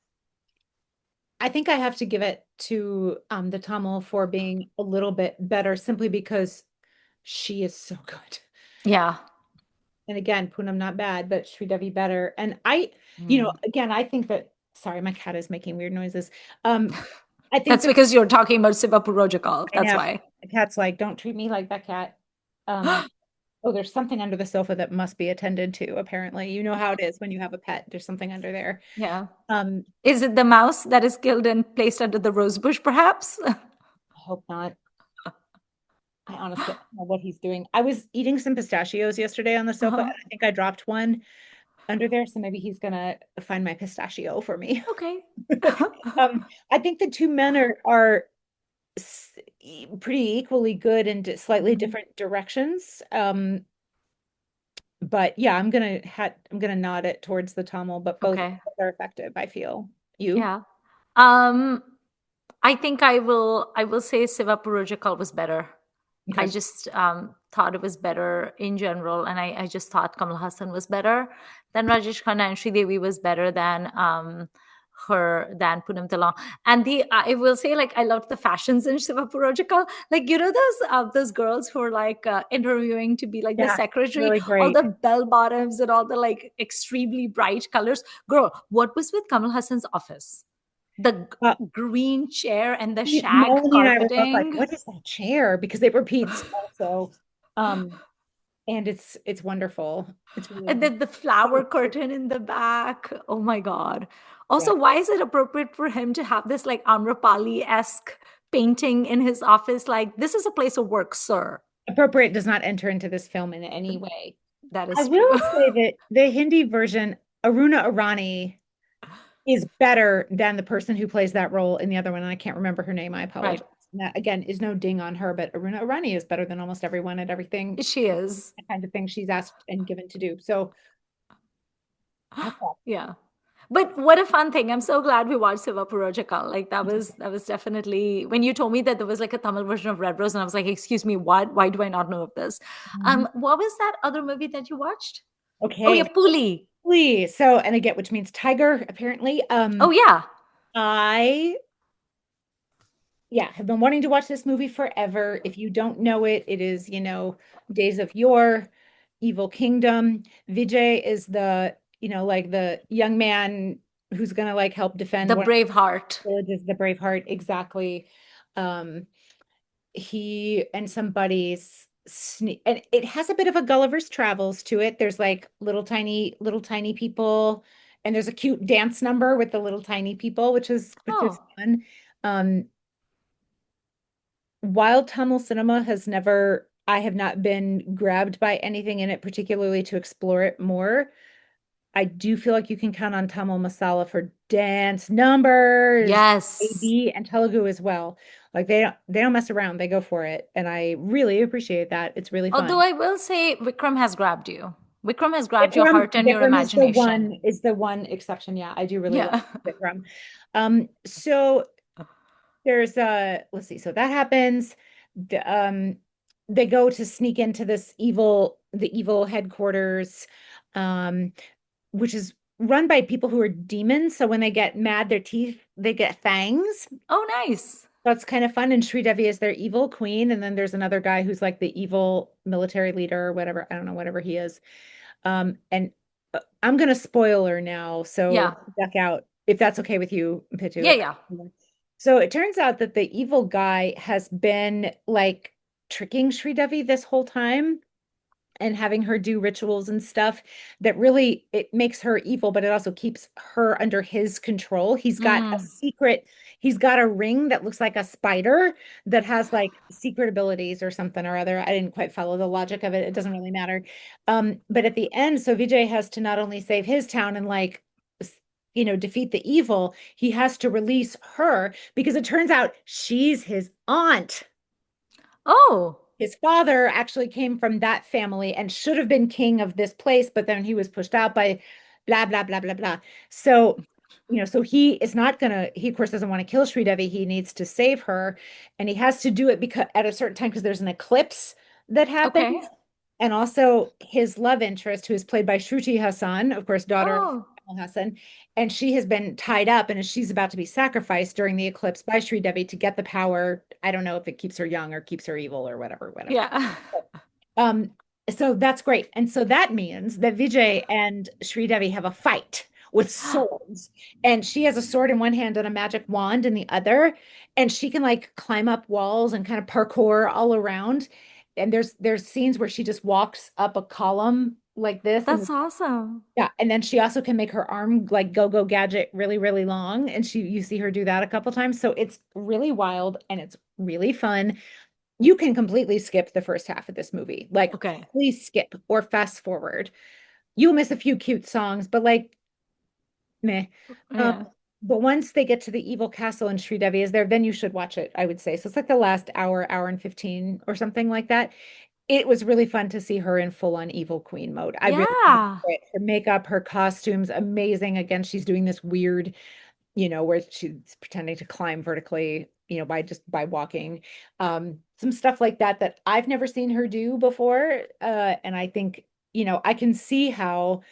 I think I have to give it to the Tamil for being a little bit better simply because she is so good. Yeah. And again, Poonam not bad, but Sridevi better. And Mm. again, I think that, sorry, my cat is making weird noises. I think That's that because you're talking about Sigappu Rojakkal. I That's know why. the cat's like, don't treat me like that cat. Oh, there's something under the sofa that must be attended to, apparently. You know how it is when you have a pet, there's something under there. Yeah. Um, Is it the mouse that is killed and placed under the rose bush, perhaps? I hope not. I honestly don't know what he's doing. I was eating some pistachios yesterday on the sofa, and Uh-huh. I think I dropped one under there, so maybe he's gonna find my pistachio for me. Okay. I think the two men are pretty equally good in slightly Mhm. different directions. But yeah, I'm gonna nod it towards the Tamil, but both Okay. are effective, I feel. You? Yeah. Um, I think I will say Sigappu Rojakkal was better. I Okay. just thought it was better in general, and I just thought Kamal Hassan was better than Rajesh Khanna, and Sridevi was better than than Poonam Talon. And I will say, like, I loved the fashions in Sigappu Rojakkal. Like, those girls who are like interviewing to be like the Yeah, secretary, really all great. the bell bottoms and all the like extremely bright colors. Girl, what was with Kamal Hassan's office? The Uh, green chair and the shag Melanie and I were both like, carpeting. what is that chair? Because it repeats also. Um, and it's wonderful. It's really And wonderful. then the flower curtain in the back. Oh my God. Yeah. Also, why is it appropriate for him to have this like Amrapali-esque painting in his office? Like, this is a place of work, sir. Appropriate does not enter into this film in any way. That I is will true. say that the Hindi version, Aruna Irani, is better than the person who plays that role in the other one. And I can't remember her name. I Right. apologize. And that again is no ding on her, but Aruna Irani is better than almost everyone at everything, She is. the kind of thing she's asked and given to do. So hats off. Yeah. But what a fun thing. I'm so glad we watched Sigappu Rojakkal. Like that was definitely when you told me that there was like a Tamil version of Red Rose, and I was like, excuse me, what? Why do I not know of this? Mhm. What was that other movie that you watched? Oh yeah, Okay, Puli. please. So, and again, which means tiger, apparently. Oh yeah. I yeah, have been wanting to watch this movie forever. If you don't know it, it is, Days of Yore, Evil Kingdom. Vijay is like the young man who's gonna like help defend The one of Brave Heart. the villages, the Braveheart, exactly. Um, he and some buddies sneak, and it has a bit of a Gulliver's Travels to it. There's like little tiny people, and there's a cute dance number with the little tiny people, which is Oh. fun. Um, while Tamil cinema has never, I have not been grabbed by anything in it particularly to explore it more. I do feel like you can count on Tamil Masala for dance numbers, Yes. AB and Telugu as well. Like they don't mess around. They go for it. And I really appreciate that. It's really Although fun. I will say Vikram has grabbed you. Vikram has grabbed your Vikram, heart and your Vikram imagination. is the one exception. Yeah, I do really love Yeah. Vikram. So there's let's see, so that happens. The, they go to sneak into the evil headquarters, um, which is run by people who are demons. So when they get mad, their teeth, they get fangs. Oh, nice. That's kind of fun. And Sridevi is their evil queen. And then there's another guy who's like the evil military leader or whatever. I don't know, whatever he is. And I'm gonna spoil her now, so Yeah. duck out if that's okay with you, Yeah, Pitu. yeah. So it turns out that the evil guy has been like tricking Sridevi this whole time and having her do rituals and stuff that really it makes her evil, but it also keeps her under his control. Mm. He's got a ring that looks like a spider that has like secret abilities or something or other. I didn't quite follow the logic of it. It doesn't really matter. But at the end, so Vijay has to not only save his town and like defeat the evil, he has to release her because it turns out she's his aunt. Oh, His father actually came from that family and should have been king of this place, but then he was pushed out by blah, blah, blah, blah, blah. So, so he is not gonna, he of course doesn't want to kill Sridevi. He needs to save her. And he has to do it because at a certain time, because there's an eclipse that okay. happens. And also his love interest, who is played by Shruti Hassan, of course, daughter of Oh, Kamal Hassan, and she has been tied up and she's about to be sacrificed during the eclipse by Sri Devi to get the power. I don't know if it keeps her young or keeps her evil or whatever, whatever. yeah. Um, so that's great. And so that means that Vijay and Sri Devi have a fight with swords. And she has a sword in one hand and a magic wand in the other. And she can like climb up walls and kind of parkour all around. And there's scenes where she just walks up a column like this and That's awesome. yeah, and then she also can make her arm like go gadget really, really long. And you see her do that a couple times. So it's really wild and it's really fun. You can completely skip the first half of this movie. Like, Okay. please skip or fast forward. You'll miss a few cute songs, but like, meh. Um, Yeah. but once they get to the evil castle and Sridevi is there, then you should watch it, I would say. So it's like the last hour and 15 or something like that. It was really fun to see her in full on evil queen mode. I really enjoyed Yeah. it. Her makeup, her costumes, amazing. Again, she's doing this weird, where she's pretending to climb vertically, by walking. Some stuff like that that I've never seen her do before. And I think, I can see how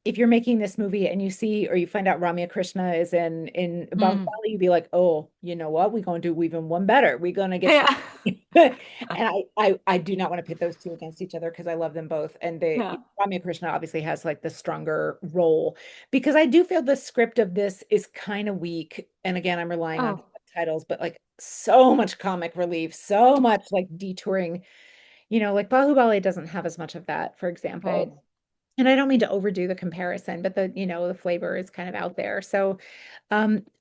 if you're making this movie and you see or you find out Ramya Krishna is in Bahubali, Mm. you'd be like, oh, you know what? We're gonna do even one better. We're gonna get Yeah. and I do not want to pit those two against each other because I love them both. And Yeah. Ramya Krishna obviously has like the stronger role because I do feel the script of this is kind of weak. And again, I'm relying on Oh, titles, but like so much comic relief, so much like detouring, like Bahubali doesn't have as much of that, for right. example. and I don't mean to overdo the comparison, but the flavor is kind of out there. So,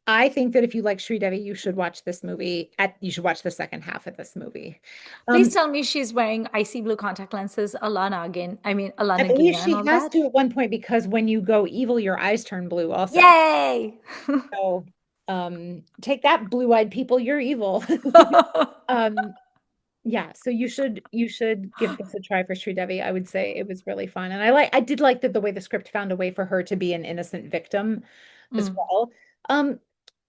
I think that if you like Sridevi, you should watch the second half of this movie. Please Um, tell me she's wearing icy blue contact lenses, Alana again. I mean, I Alana believe Gina and she all has that. to at one point because when you go evil, your eyes turn blue also. Yay! So, take that, blue-eyed people, you're evil. Um, yeah, so you should give this a try for Sridevi. I would say it was really fun. And I did like that the way the script found a way for her to be an innocent victim as Mm, well. Um,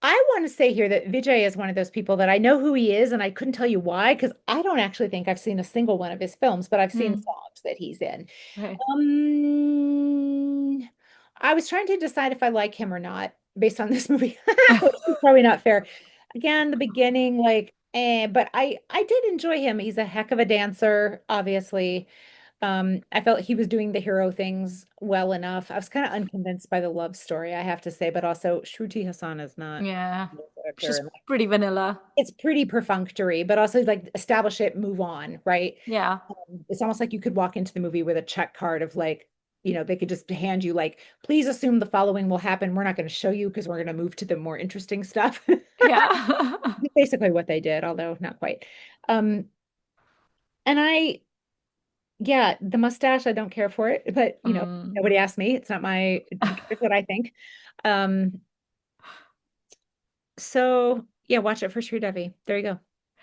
I want to say here that Vijay is one of those people that I know who he is, and I couldn't tell you why, because I don't actually think I've seen a single one of his films, but I've seen mm, songs that he's in. right. Um, I was trying to decide if I like him or not based on this movie, which is probably not fair. Again, the beginning, like, but I did enjoy him. He's a heck of a dancer, obviously. I felt he was doing the hero things well enough. I was kind of unconvinced by the love story, I have to say, but also Shruti Hassan is not Yeah. a character. She's And pretty vanilla. it's pretty perfunctory, but also like establish it, move on, right? Yeah. It's almost like you could walk into the movie with a check card of like, they could just hand you like, please assume the following will happen. We're not going to show you because we're going to move to the more interesting stuff. Yeah. Basically what they did, although not quite. Um, and yeah, the mustache, I don't care for it, but Mm. nobody asked me. It's not who cares what I think. Um, so yeah, watch it for Sridevi. There you go.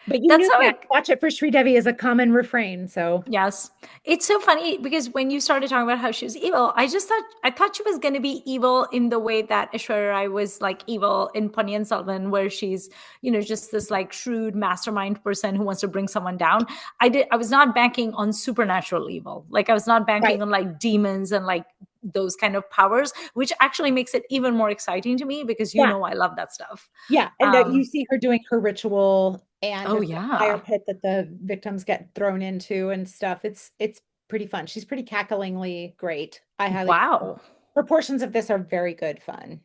But you That's knew how that it watch it for Sridevi is a common refrain. So Yes. It's so funny because when you started talking about how she was evil, I thought she was going to be evil in the way that Aishwarya Rai was like evil in Ponniyin Selvan, where she's, just this like shrewd mastermind person who wants to bring someone down. I was not banking on supernatural evil. Like I was not right. banking on like demons and like those kind of powers, which actually makes it even more exciting to me because Yeah. I love that stuff. Yeah. And you Um, see her doing her ritual and oh in the fire yeah. pit that the victims get thrown into and stuff. It's pretty fun. She's pretty cacklingly great. I highly Wow. proportions of this are very good fun.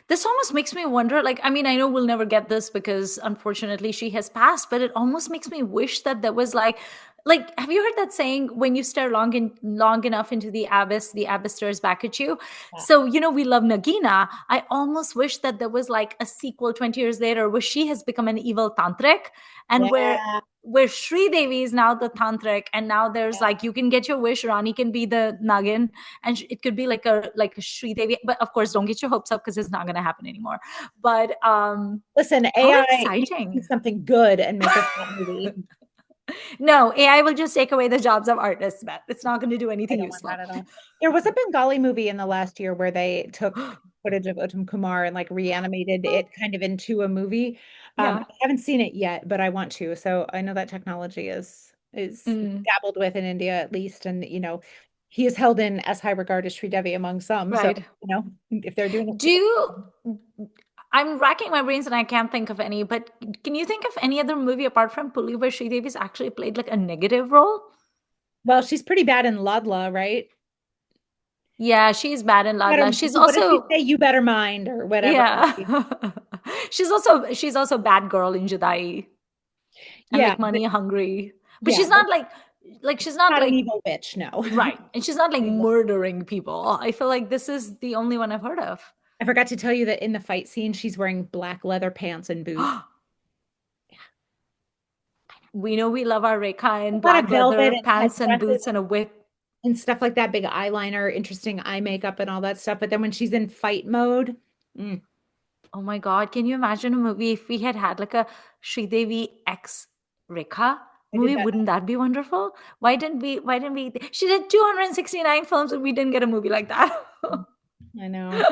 This almost makes me wonder, like, I mean, I know we'll never get this because unfortunately she has passed, but it almost makes me wish that there was like have you heard that saying, when you stare long enough into the abyss stares back at you? Yeah. So we love Nagina. I almost wish that there was like a sequel 20 years later where she has become an evil tantric, and where Yeah. Sri Devi is now the tantric, and now there's Yeah. like, you can get your wish, Rani can be the Nagin, and it could be like a Sri Devi. But of course, don't get your hopes up because it's not going to happen anymore. But Listen, how AI, you can do exciting! something good and make us that movie. No, AI will just take away the jobs of artists, Beth. It's not going to do I anything don't want useful. that at all. There was a Bengali movie in the last year where they took footage of Uttam Kumar and like reanimated it kind of into a movie. Yeah. I haven't seen it yet, but I want to. So I know that technology is Mm, dabbled with in India at least, and he is held in as high regard as Sri Devi among some. So right. if they're doing Do you? I'm racking my brains and I can't think of any. But can you think of any other movie apart from Puli where Sridevi's actually played like a negative role? well, she's pretty bad in Ladla, right? Yeah, she's bad in Better, Ladla. She's what does he also say? You better mind or whatever. yeah. She's also bad girl in Judai, and Yeah, like money hungry. But yeah, she's but not like she's not not an like evil bitch, no. right. And she's not like murdering people. I feel like this is the only one I've heard of. I forgot to tell you that in the fight scene, she's wearing black leather pants and boots. We know we love our Rekha A in lot of black velvet leather and pants and headdresses boots and a whip. and stuff like that, big eyeliner, interesting eye makeup and all that stuff. But then when she's in fight mode, mm, Oh my God. Can you imagine a movie if we had had like a Sridevi X Rekha I did movie? that. Wouldn't that be wonderful? Why didn't we? She did 269 films and we didn't get a movie like that. I know.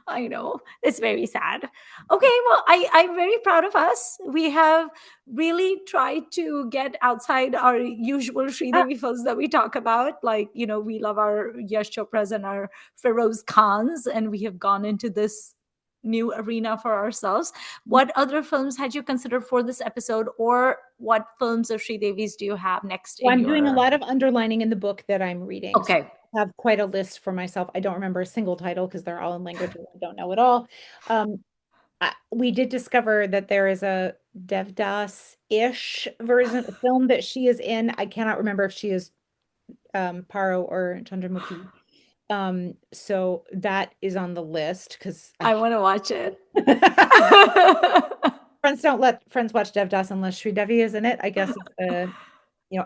I know. It's very sad. Okay, well, I'm very proud of us. We have really tried to get outside our usual Ah, Sridevi films that we talk about. Like, we love our Yash Chopras and our Feroz Khans, and we have gone into this new arena for ourselves. What other films had you considered for this episode, or what films of Sridevi's do you have next well, in I'm doing a your? lot of underlining in the book that I'm reading. So Okay. I have quite a list for myself. I don't remember a single title because they're all in languages I don't know at all. Um, we did discover that there is a Devdas-ish version film that she is in. I cannot remember if she is Paro or Chandramukhi. So that is on the list because I want to watch it. friends don't let friends watch Devdas unless Sridevi is in it. I guess it's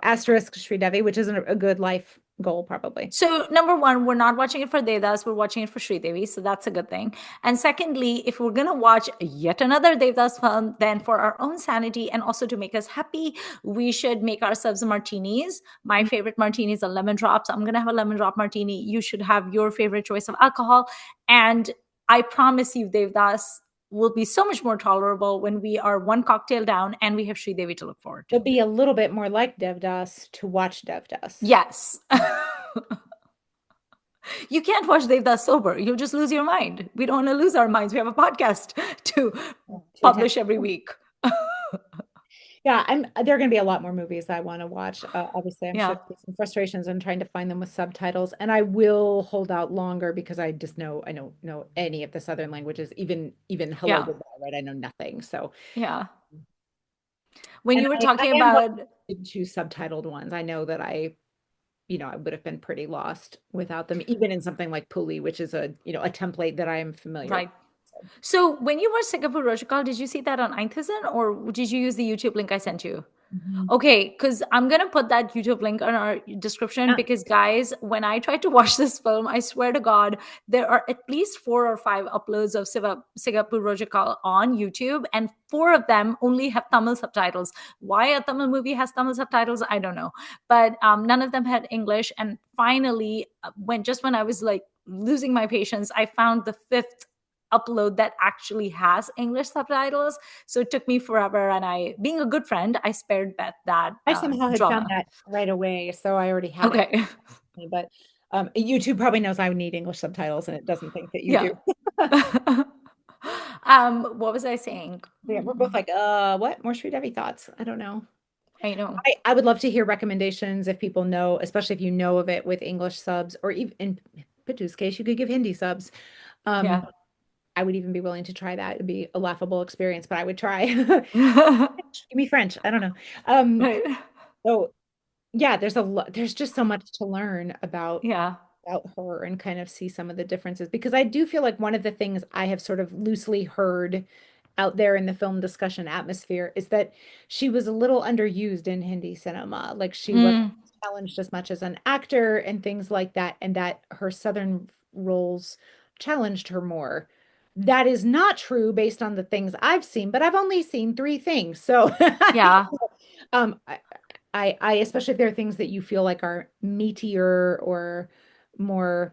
asterisk Sridevi, which isn't a good life goal, probably. So, number one, we're not watching it for Devdas, we're watching it for Sridevi. So, that's a good thing. And secondly, if we're going to watch yet another Devdas film, then for our own sanity and also to make us happy, we should make ourselves martinis. My favorite martini is a lemon drop. So, I'm going to have a lemon drop martini. You should have your favorite choice of alcohol. And I promise you, Devdas will be so much more tolerable when we are one cocktail down and we have Sridevi to look forward to. It'll be a little bit more like Devdas to watch Devdas. Yes. You can't watch Devdas sober. You'll just lose your mind. We don't want to lose our minds. We have a podcast to To attend. publish every week. Yeah, there are going to be a lot more movies that I want to watch. Obviously, I'm sure Yeah. there's some frustrations in trying to find them with subtitles, and I will hold out longer because I just I don't know any of the Southern languages, even hello Yeah. goodbye, right? I know nothing. So, Yeah. When and you were I talking am about, looking to subtitled ones. I know that I would have been pretty lost without them, even in something like Puli, which is a template that I am familiar with. right. So when you watched Sigappu Rojakkal, did you see that on Einthusen or did you use the YouTube link I sent you? Mhm. Okay, because I'm gonna put that YouTube link on our description Yeah. because guys, when I tried to watch this film, I swear to God, there are at least 4 or 5 uploads of Sigappu Rojakkal on YouTube, and 4 of them only have Tamil subtitles. Why a Tamil movie has Tamil subtitles, I don't know, but none of them had English. And finally, when I was like losing my patience, I found the 5th upload that actually has English subtitles. So it took me forever. And being a good friend, I spared Beth that I somehow had found drama. that right away, so I already had it. Okay. But YouTube probably knows I would need English subtitles, and it doesn't think that you Yeah. do. What was I saying? Yeah, we're both like, what? More Sridevi thoughts? I don't know. I know. I would love to hear recommendations if people know, especially if you know of it with English subs, or even in Pitu's case, you could give Hindi subs. Um, Yeah. I would even be willing to try that. It'd be a laughable experience, but I would try. Give me French. I don't know. Um, Right. so yeah, there's just so much to learn Yeah. about her and kind of see some of the differences because I do feel like one of the things I have sort of loosely heard out there in the film discussion atmosphere is that she was a little underused in Hindi cinema. Like she wasn't Mm, challenged as much as an actor and things like that, and that her Southern roles challenged her more. That is not true based on the things I've seen, but I've only seen 3 things. So yeah. um I especially if there are things that you feel like are meatier or more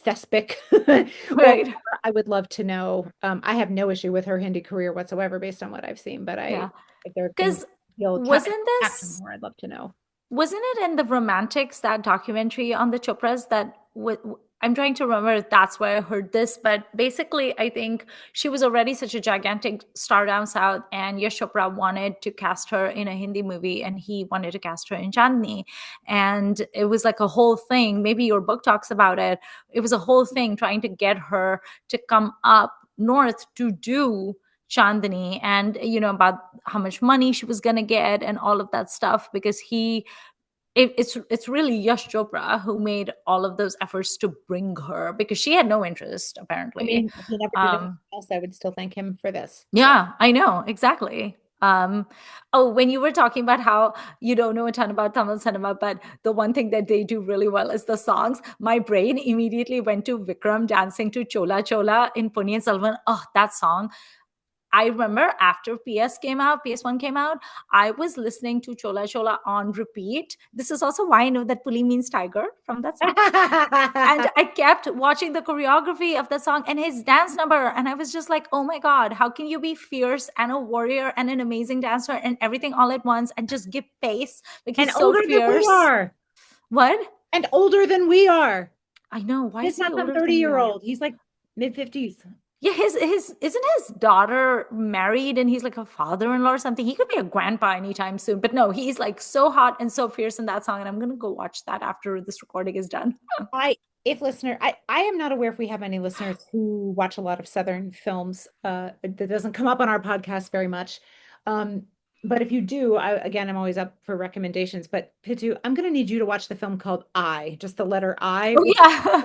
thespic or Right. I would love to know. I have no issue with her Hindi career whatsoever based on what I've seen, but Yeah. if there are things Because you'll wasn't capture this more, I'd love to know. wasn't it in the Romantics, that documentary on the Chopras, that I'm trying to remember if that's where I heard this, but basically I think she was already such a gigantic star down south, and Yash Chopra wanted to cast her in a Hindi movie and he wanted to cast her in Chandni. And it was like a whole thing. Maybe your book talks about it. It was a whole thing trying to get her to come up north to do Chandni, and about how much money she was going to get and all of that stuff, because it's really Yash Chopra who made all of those efforts to bring her, because she had no interest I apparently. mean, if he never did anything um else, I would still thank him for this. So yeah, I know, exactly. Oh, when you were talking about how you don't know a ton about Tamil cinema, but the one thing that they do really well is the songs, my brain immediately went to Vikram dancing to Chola Chola in Ponniyin Selvan. Oh, that song. I remember after PS1 came out, I was listening to Chola Chola on repeat. This is also why I know that Puli means tiger from that song. And I kept watching the choreography of the song and his dance number. And I was just like, oh my God, how can you be fierce and a warrior and an amazing dancer and everything all at once and just give pace? Like, and he's so older than we fierce. are. What? And older than we are. I know. Why He's is he not some older than we 30-year are? old. He's like mid 50s. Yeah, his isn't his daughter married and he's like a father-in-law or something? He could be a grandpa anytime soon. But no, he's like so hot and so fierce in that song. And I'm gonna go watch that after this recording is done. I if listener I am not aware if we have any listeners who watch a lot of Southern films. That doesn't come up on our podcast very much. Um but if you do, again, I'm always up for recommendations. But Pitu, I'm going to need you to watch the film called I, just the letter I. Oh yeah.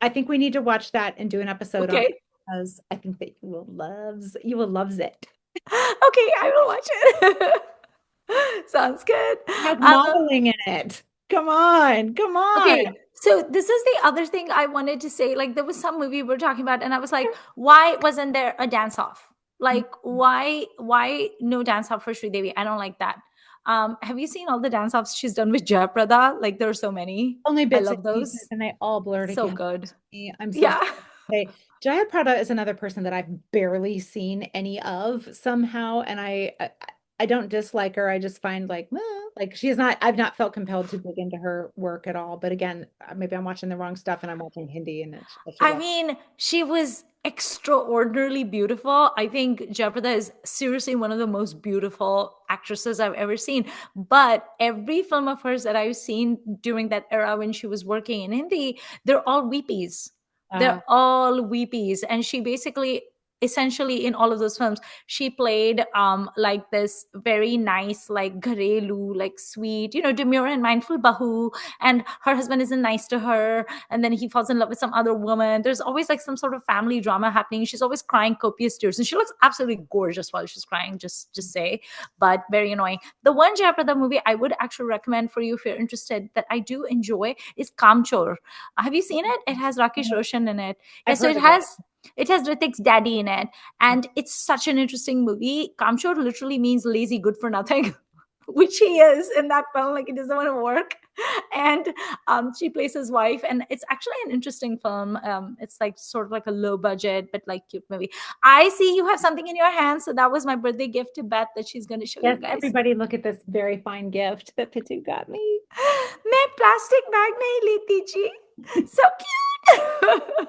I think we need to watch that and do an episode on it Okay. because I think that you will loves it. Okay, I will watch it. Sounds good. It has Um, modeling in it. Come on, come on. okay, so this is the other thing I wanted to say. Like, there was some movie we were talking about, and I was like, why wasn't there a dance off? Like, why no dance off for Sridevi? I don't like that. Have you seen all the dance offs she's done with Jayaprada? Like, there are so many. Only I bits and love pieces, those. and they all blur So together good. to me. I'm so Yeah. sorry to say. Jaya Prada is another person that I've barely seen any of somehow, and I don't dislike her. I just find like she is not. I've not felt compelled to dig into her work at all. But again, maybe I'm watching the wrong stuff, and I'm watching Hindi, and I should I watch. mean, she was extraordinarily beautiful. I think Jayaprada is seriously one of the most beautiful actresses I've ever seen. But every film of hers that I've seen during that era when she was working in Hindi, they're all weepies. Uh, They're all weepies. And she basically, essentially, in all of those films, she played like this very nice, like gharelu, like sweet, demure and mindful bahu. And her husband isn't nice to her, and then he falls in love with some other woman. There's always like some sort of family drama happening. She's always crying copious tears, and she looks absolutely gorgeous while she's crying, just say, but very annoying. The one Jayaprada movie I would actually recommend for you if you're interested, that I do enjoy, is Kamchor. Have you seen it? It has Rakesh Roshan in it. Yeah, I've so heard it of it. has Ritik's daddy in it, and it's such an interesting movie. Kamchor literally means lazy, good for nothing, which he is in that film. Like, he doesn't want to work, and she plays his wife, and it's actually an interesting film. It's like sort of like a low budget but like cute movie. I see you have something in your hand, so that was my birthday gift to Beth that she's going to show you Yes, guys. everybody, look at this very fine gift that Pitu got me. मैं plastic bag नहीं लेती जी. So cute.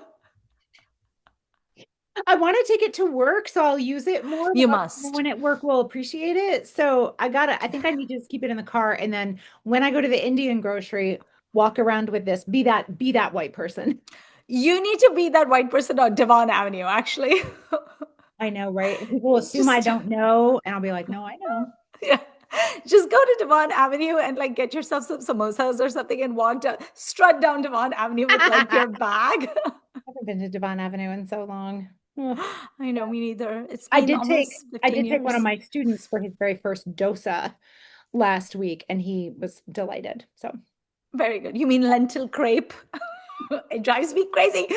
I want to take it to work, so I'll use it more. You Everyone must. at work will appreciate it. So I think I need to just keep it in the car. And then when I go to the Indian grocery, walk around with this. Be that white person. You need to be that white person on Devon Avenue, actually. I know, right? People will assume I Just don't know, and I'll be like, no, I know. yeah. Just go to Devon Avenue and like get yourself some samosas or something and walk down, strut down Devon Avenue with like I your bag. haven't been to Devon Avenue in so long. Ugh. I know, me neither. It's I been did take almost I 15 did take one of years. my students for his very first dosa last week, and he was delighted. So Very good. You mean lentil crepe? It drives me crazy.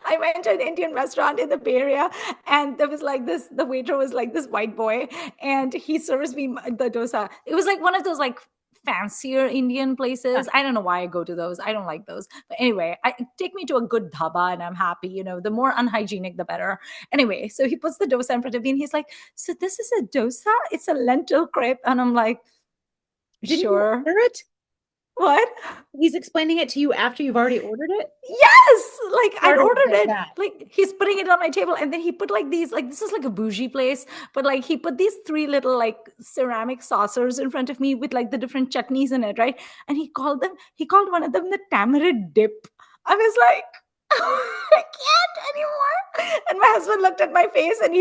I went to an Indian restaurant in the Bay Area, and there was like this, the waiter was like this white boy, and he serves me the dosa. It was like one of those like fancier Indian uh, places. I don't know why I go to those. I don't like those. But anyway, take me to a good dhaba and I'm happy. The more unhygienic, the better. Anyway, so he puts the dosa in front of me and he's like, so this is a dosa? It's a lentil crepe. And I'm like, didn't you sure. order it? What? He's explaining it to you after you've already ordered it? Yes, like I'd Started ordered like it. that. Like, he's putting it on my table, and then he put like these, like, this is like a bougie place, but like he put these three little like ceramic saucers in front of me with like the different chutneys in it, right? And he called one of them the tamarind dip. I was like, I can't anymore. And my husband looked at my face, and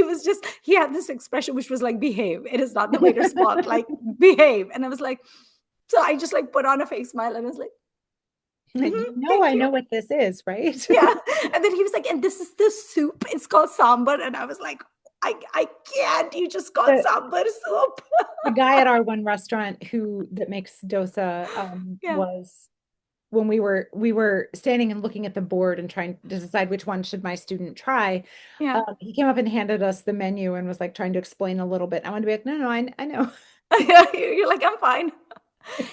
he had this expression which was like, behave. It is not the waiter's fault. Like, behave. And I was like, so I just like put on a fake smile and I was like, Like, "Mhm, I thank you." know what this is, right? Yeah. And then he was like, and this is the soup. It's called sambar. And I was like, I can't. You just called The sambar soup. the guy at our one restaurant who that makes dosa Yeah. was when we were standing and looking at the board and trying to decide which one should my student try. Yeah. He came up and handed us the menu and was like trying to explain a little bit. I wanted to be like, no, I know. You're like, I'm fine.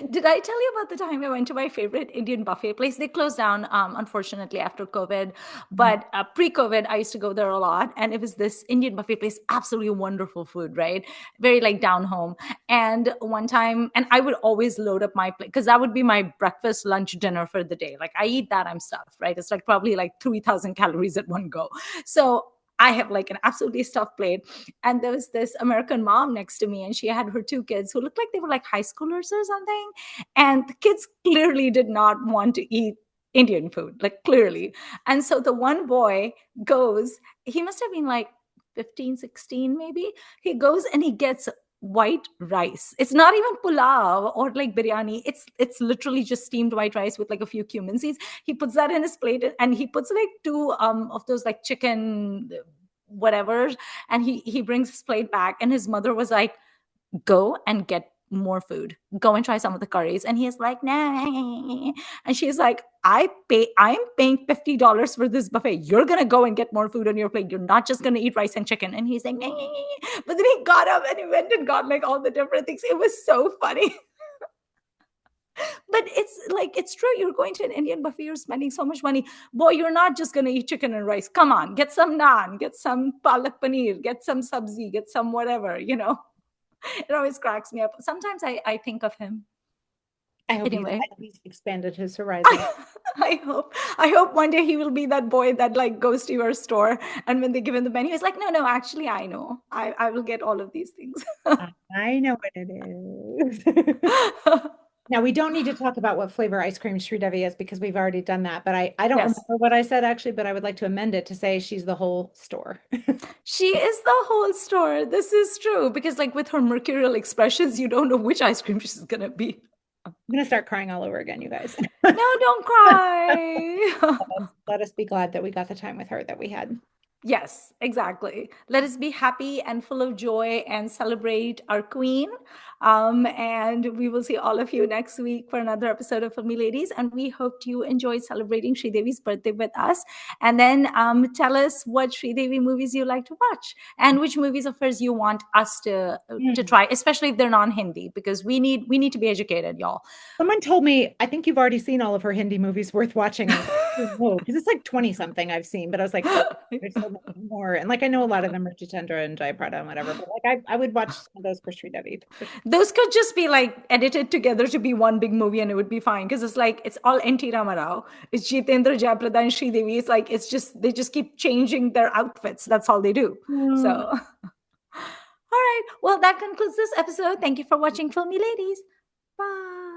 Did I tell you about the time I went to my favorite Indian buffet place? They closed down, unfortunately, after COVID. But pre-COVID, I used to go there a lot, and it was this Indian buffet place, absolutely wonderful food, right? Very like down home. And one time, and I would always load up my plate because that would be my breakfast, lunch, dinner for the day. Like, I eat that, I'm stuffed, right? It's like probably like 3,000 calories at one go. So I have like an absolutely stuffed plate. And there was this American mom next to me, and she had her two kids who looked like they were like high schoolers or something. And the kids clearly did not want to eat Indian food, like clearly. And so the one boy goes, he must have been like 15, 16, maybe. He goes and he gets white rice. It's not even pulao or like biryani. It's literally just steamed white rice with like a few cumin seeds. He puts that in his plate, and he puts like two of those like chicken whatever, and he brings his plate back, and his mother was like, go and get more food, go and try some of the curries. And he's like, nah. And she's like, I'm paying $50 for this buffet, you're gonna go and get more food on your plate, you're not just gonna eat rice and chicken. And he's like, nah. But then he got up and he went and got like all the different things. It was so funny. But it's like, it's true, you're going to an Indian buffet, you're spending so much money, boy, you're not just going to eat chicken and rice. Come on, get some naan, get some palak paneer, get some sabzi, get some whatever, It always cracks me up. Sometimes I think of him. I hope Anyway, he's expanded his horizon. I hope one day he will be that boy that like goes to your store, and when they give him the menu, he's like, no, actually, I know, I will get all of these things. I know what it is. Now, we don't need to talk about what flavor ice cream Sridevi is because we've already done that. But I don't Yes, remember what I said actually, but I would like to amend it to say she's the whole store. she is the whole store. This is true, because like with her mercurial expressions, you don't know which ice cream she's gonna be. I'm gonna start crying all over again, you guys. No, don't cry. Let us be glad that we got the time with her that we had. Yes, exactly. Let us be happy and full of joy and celebrate our queen. And we will see all of you next week for another episode of Filmi Ladies. And we hope you enjoyed celebrating Sridevi's birthday with us. And then tell us what Sridevi movies you like to watch and which movies of hers you want us to try, especially if they're non-Hindi, because we need to be educated, y'all. Someone told me, I think you've already seen all of her Hindi movies worth watching. I was like, oh, because it's like 20 something I've seen, but I was like, oh, there's so many more. And like, I know a lot of them are Jitendra and Jayaprada and whatever, but like, I would watch some of those for Sridevi. Those could just be like edited together to be one big movie, and it would be fine, because it's like it's all N.T. Ramarao, it's Jitendra, Jayaprada, and Sridevi. It's like they just keep changing their outfits. That's all they do. So, all right. Well, that concludes this episode. Thank you for watching Filmi Ladies. Bye.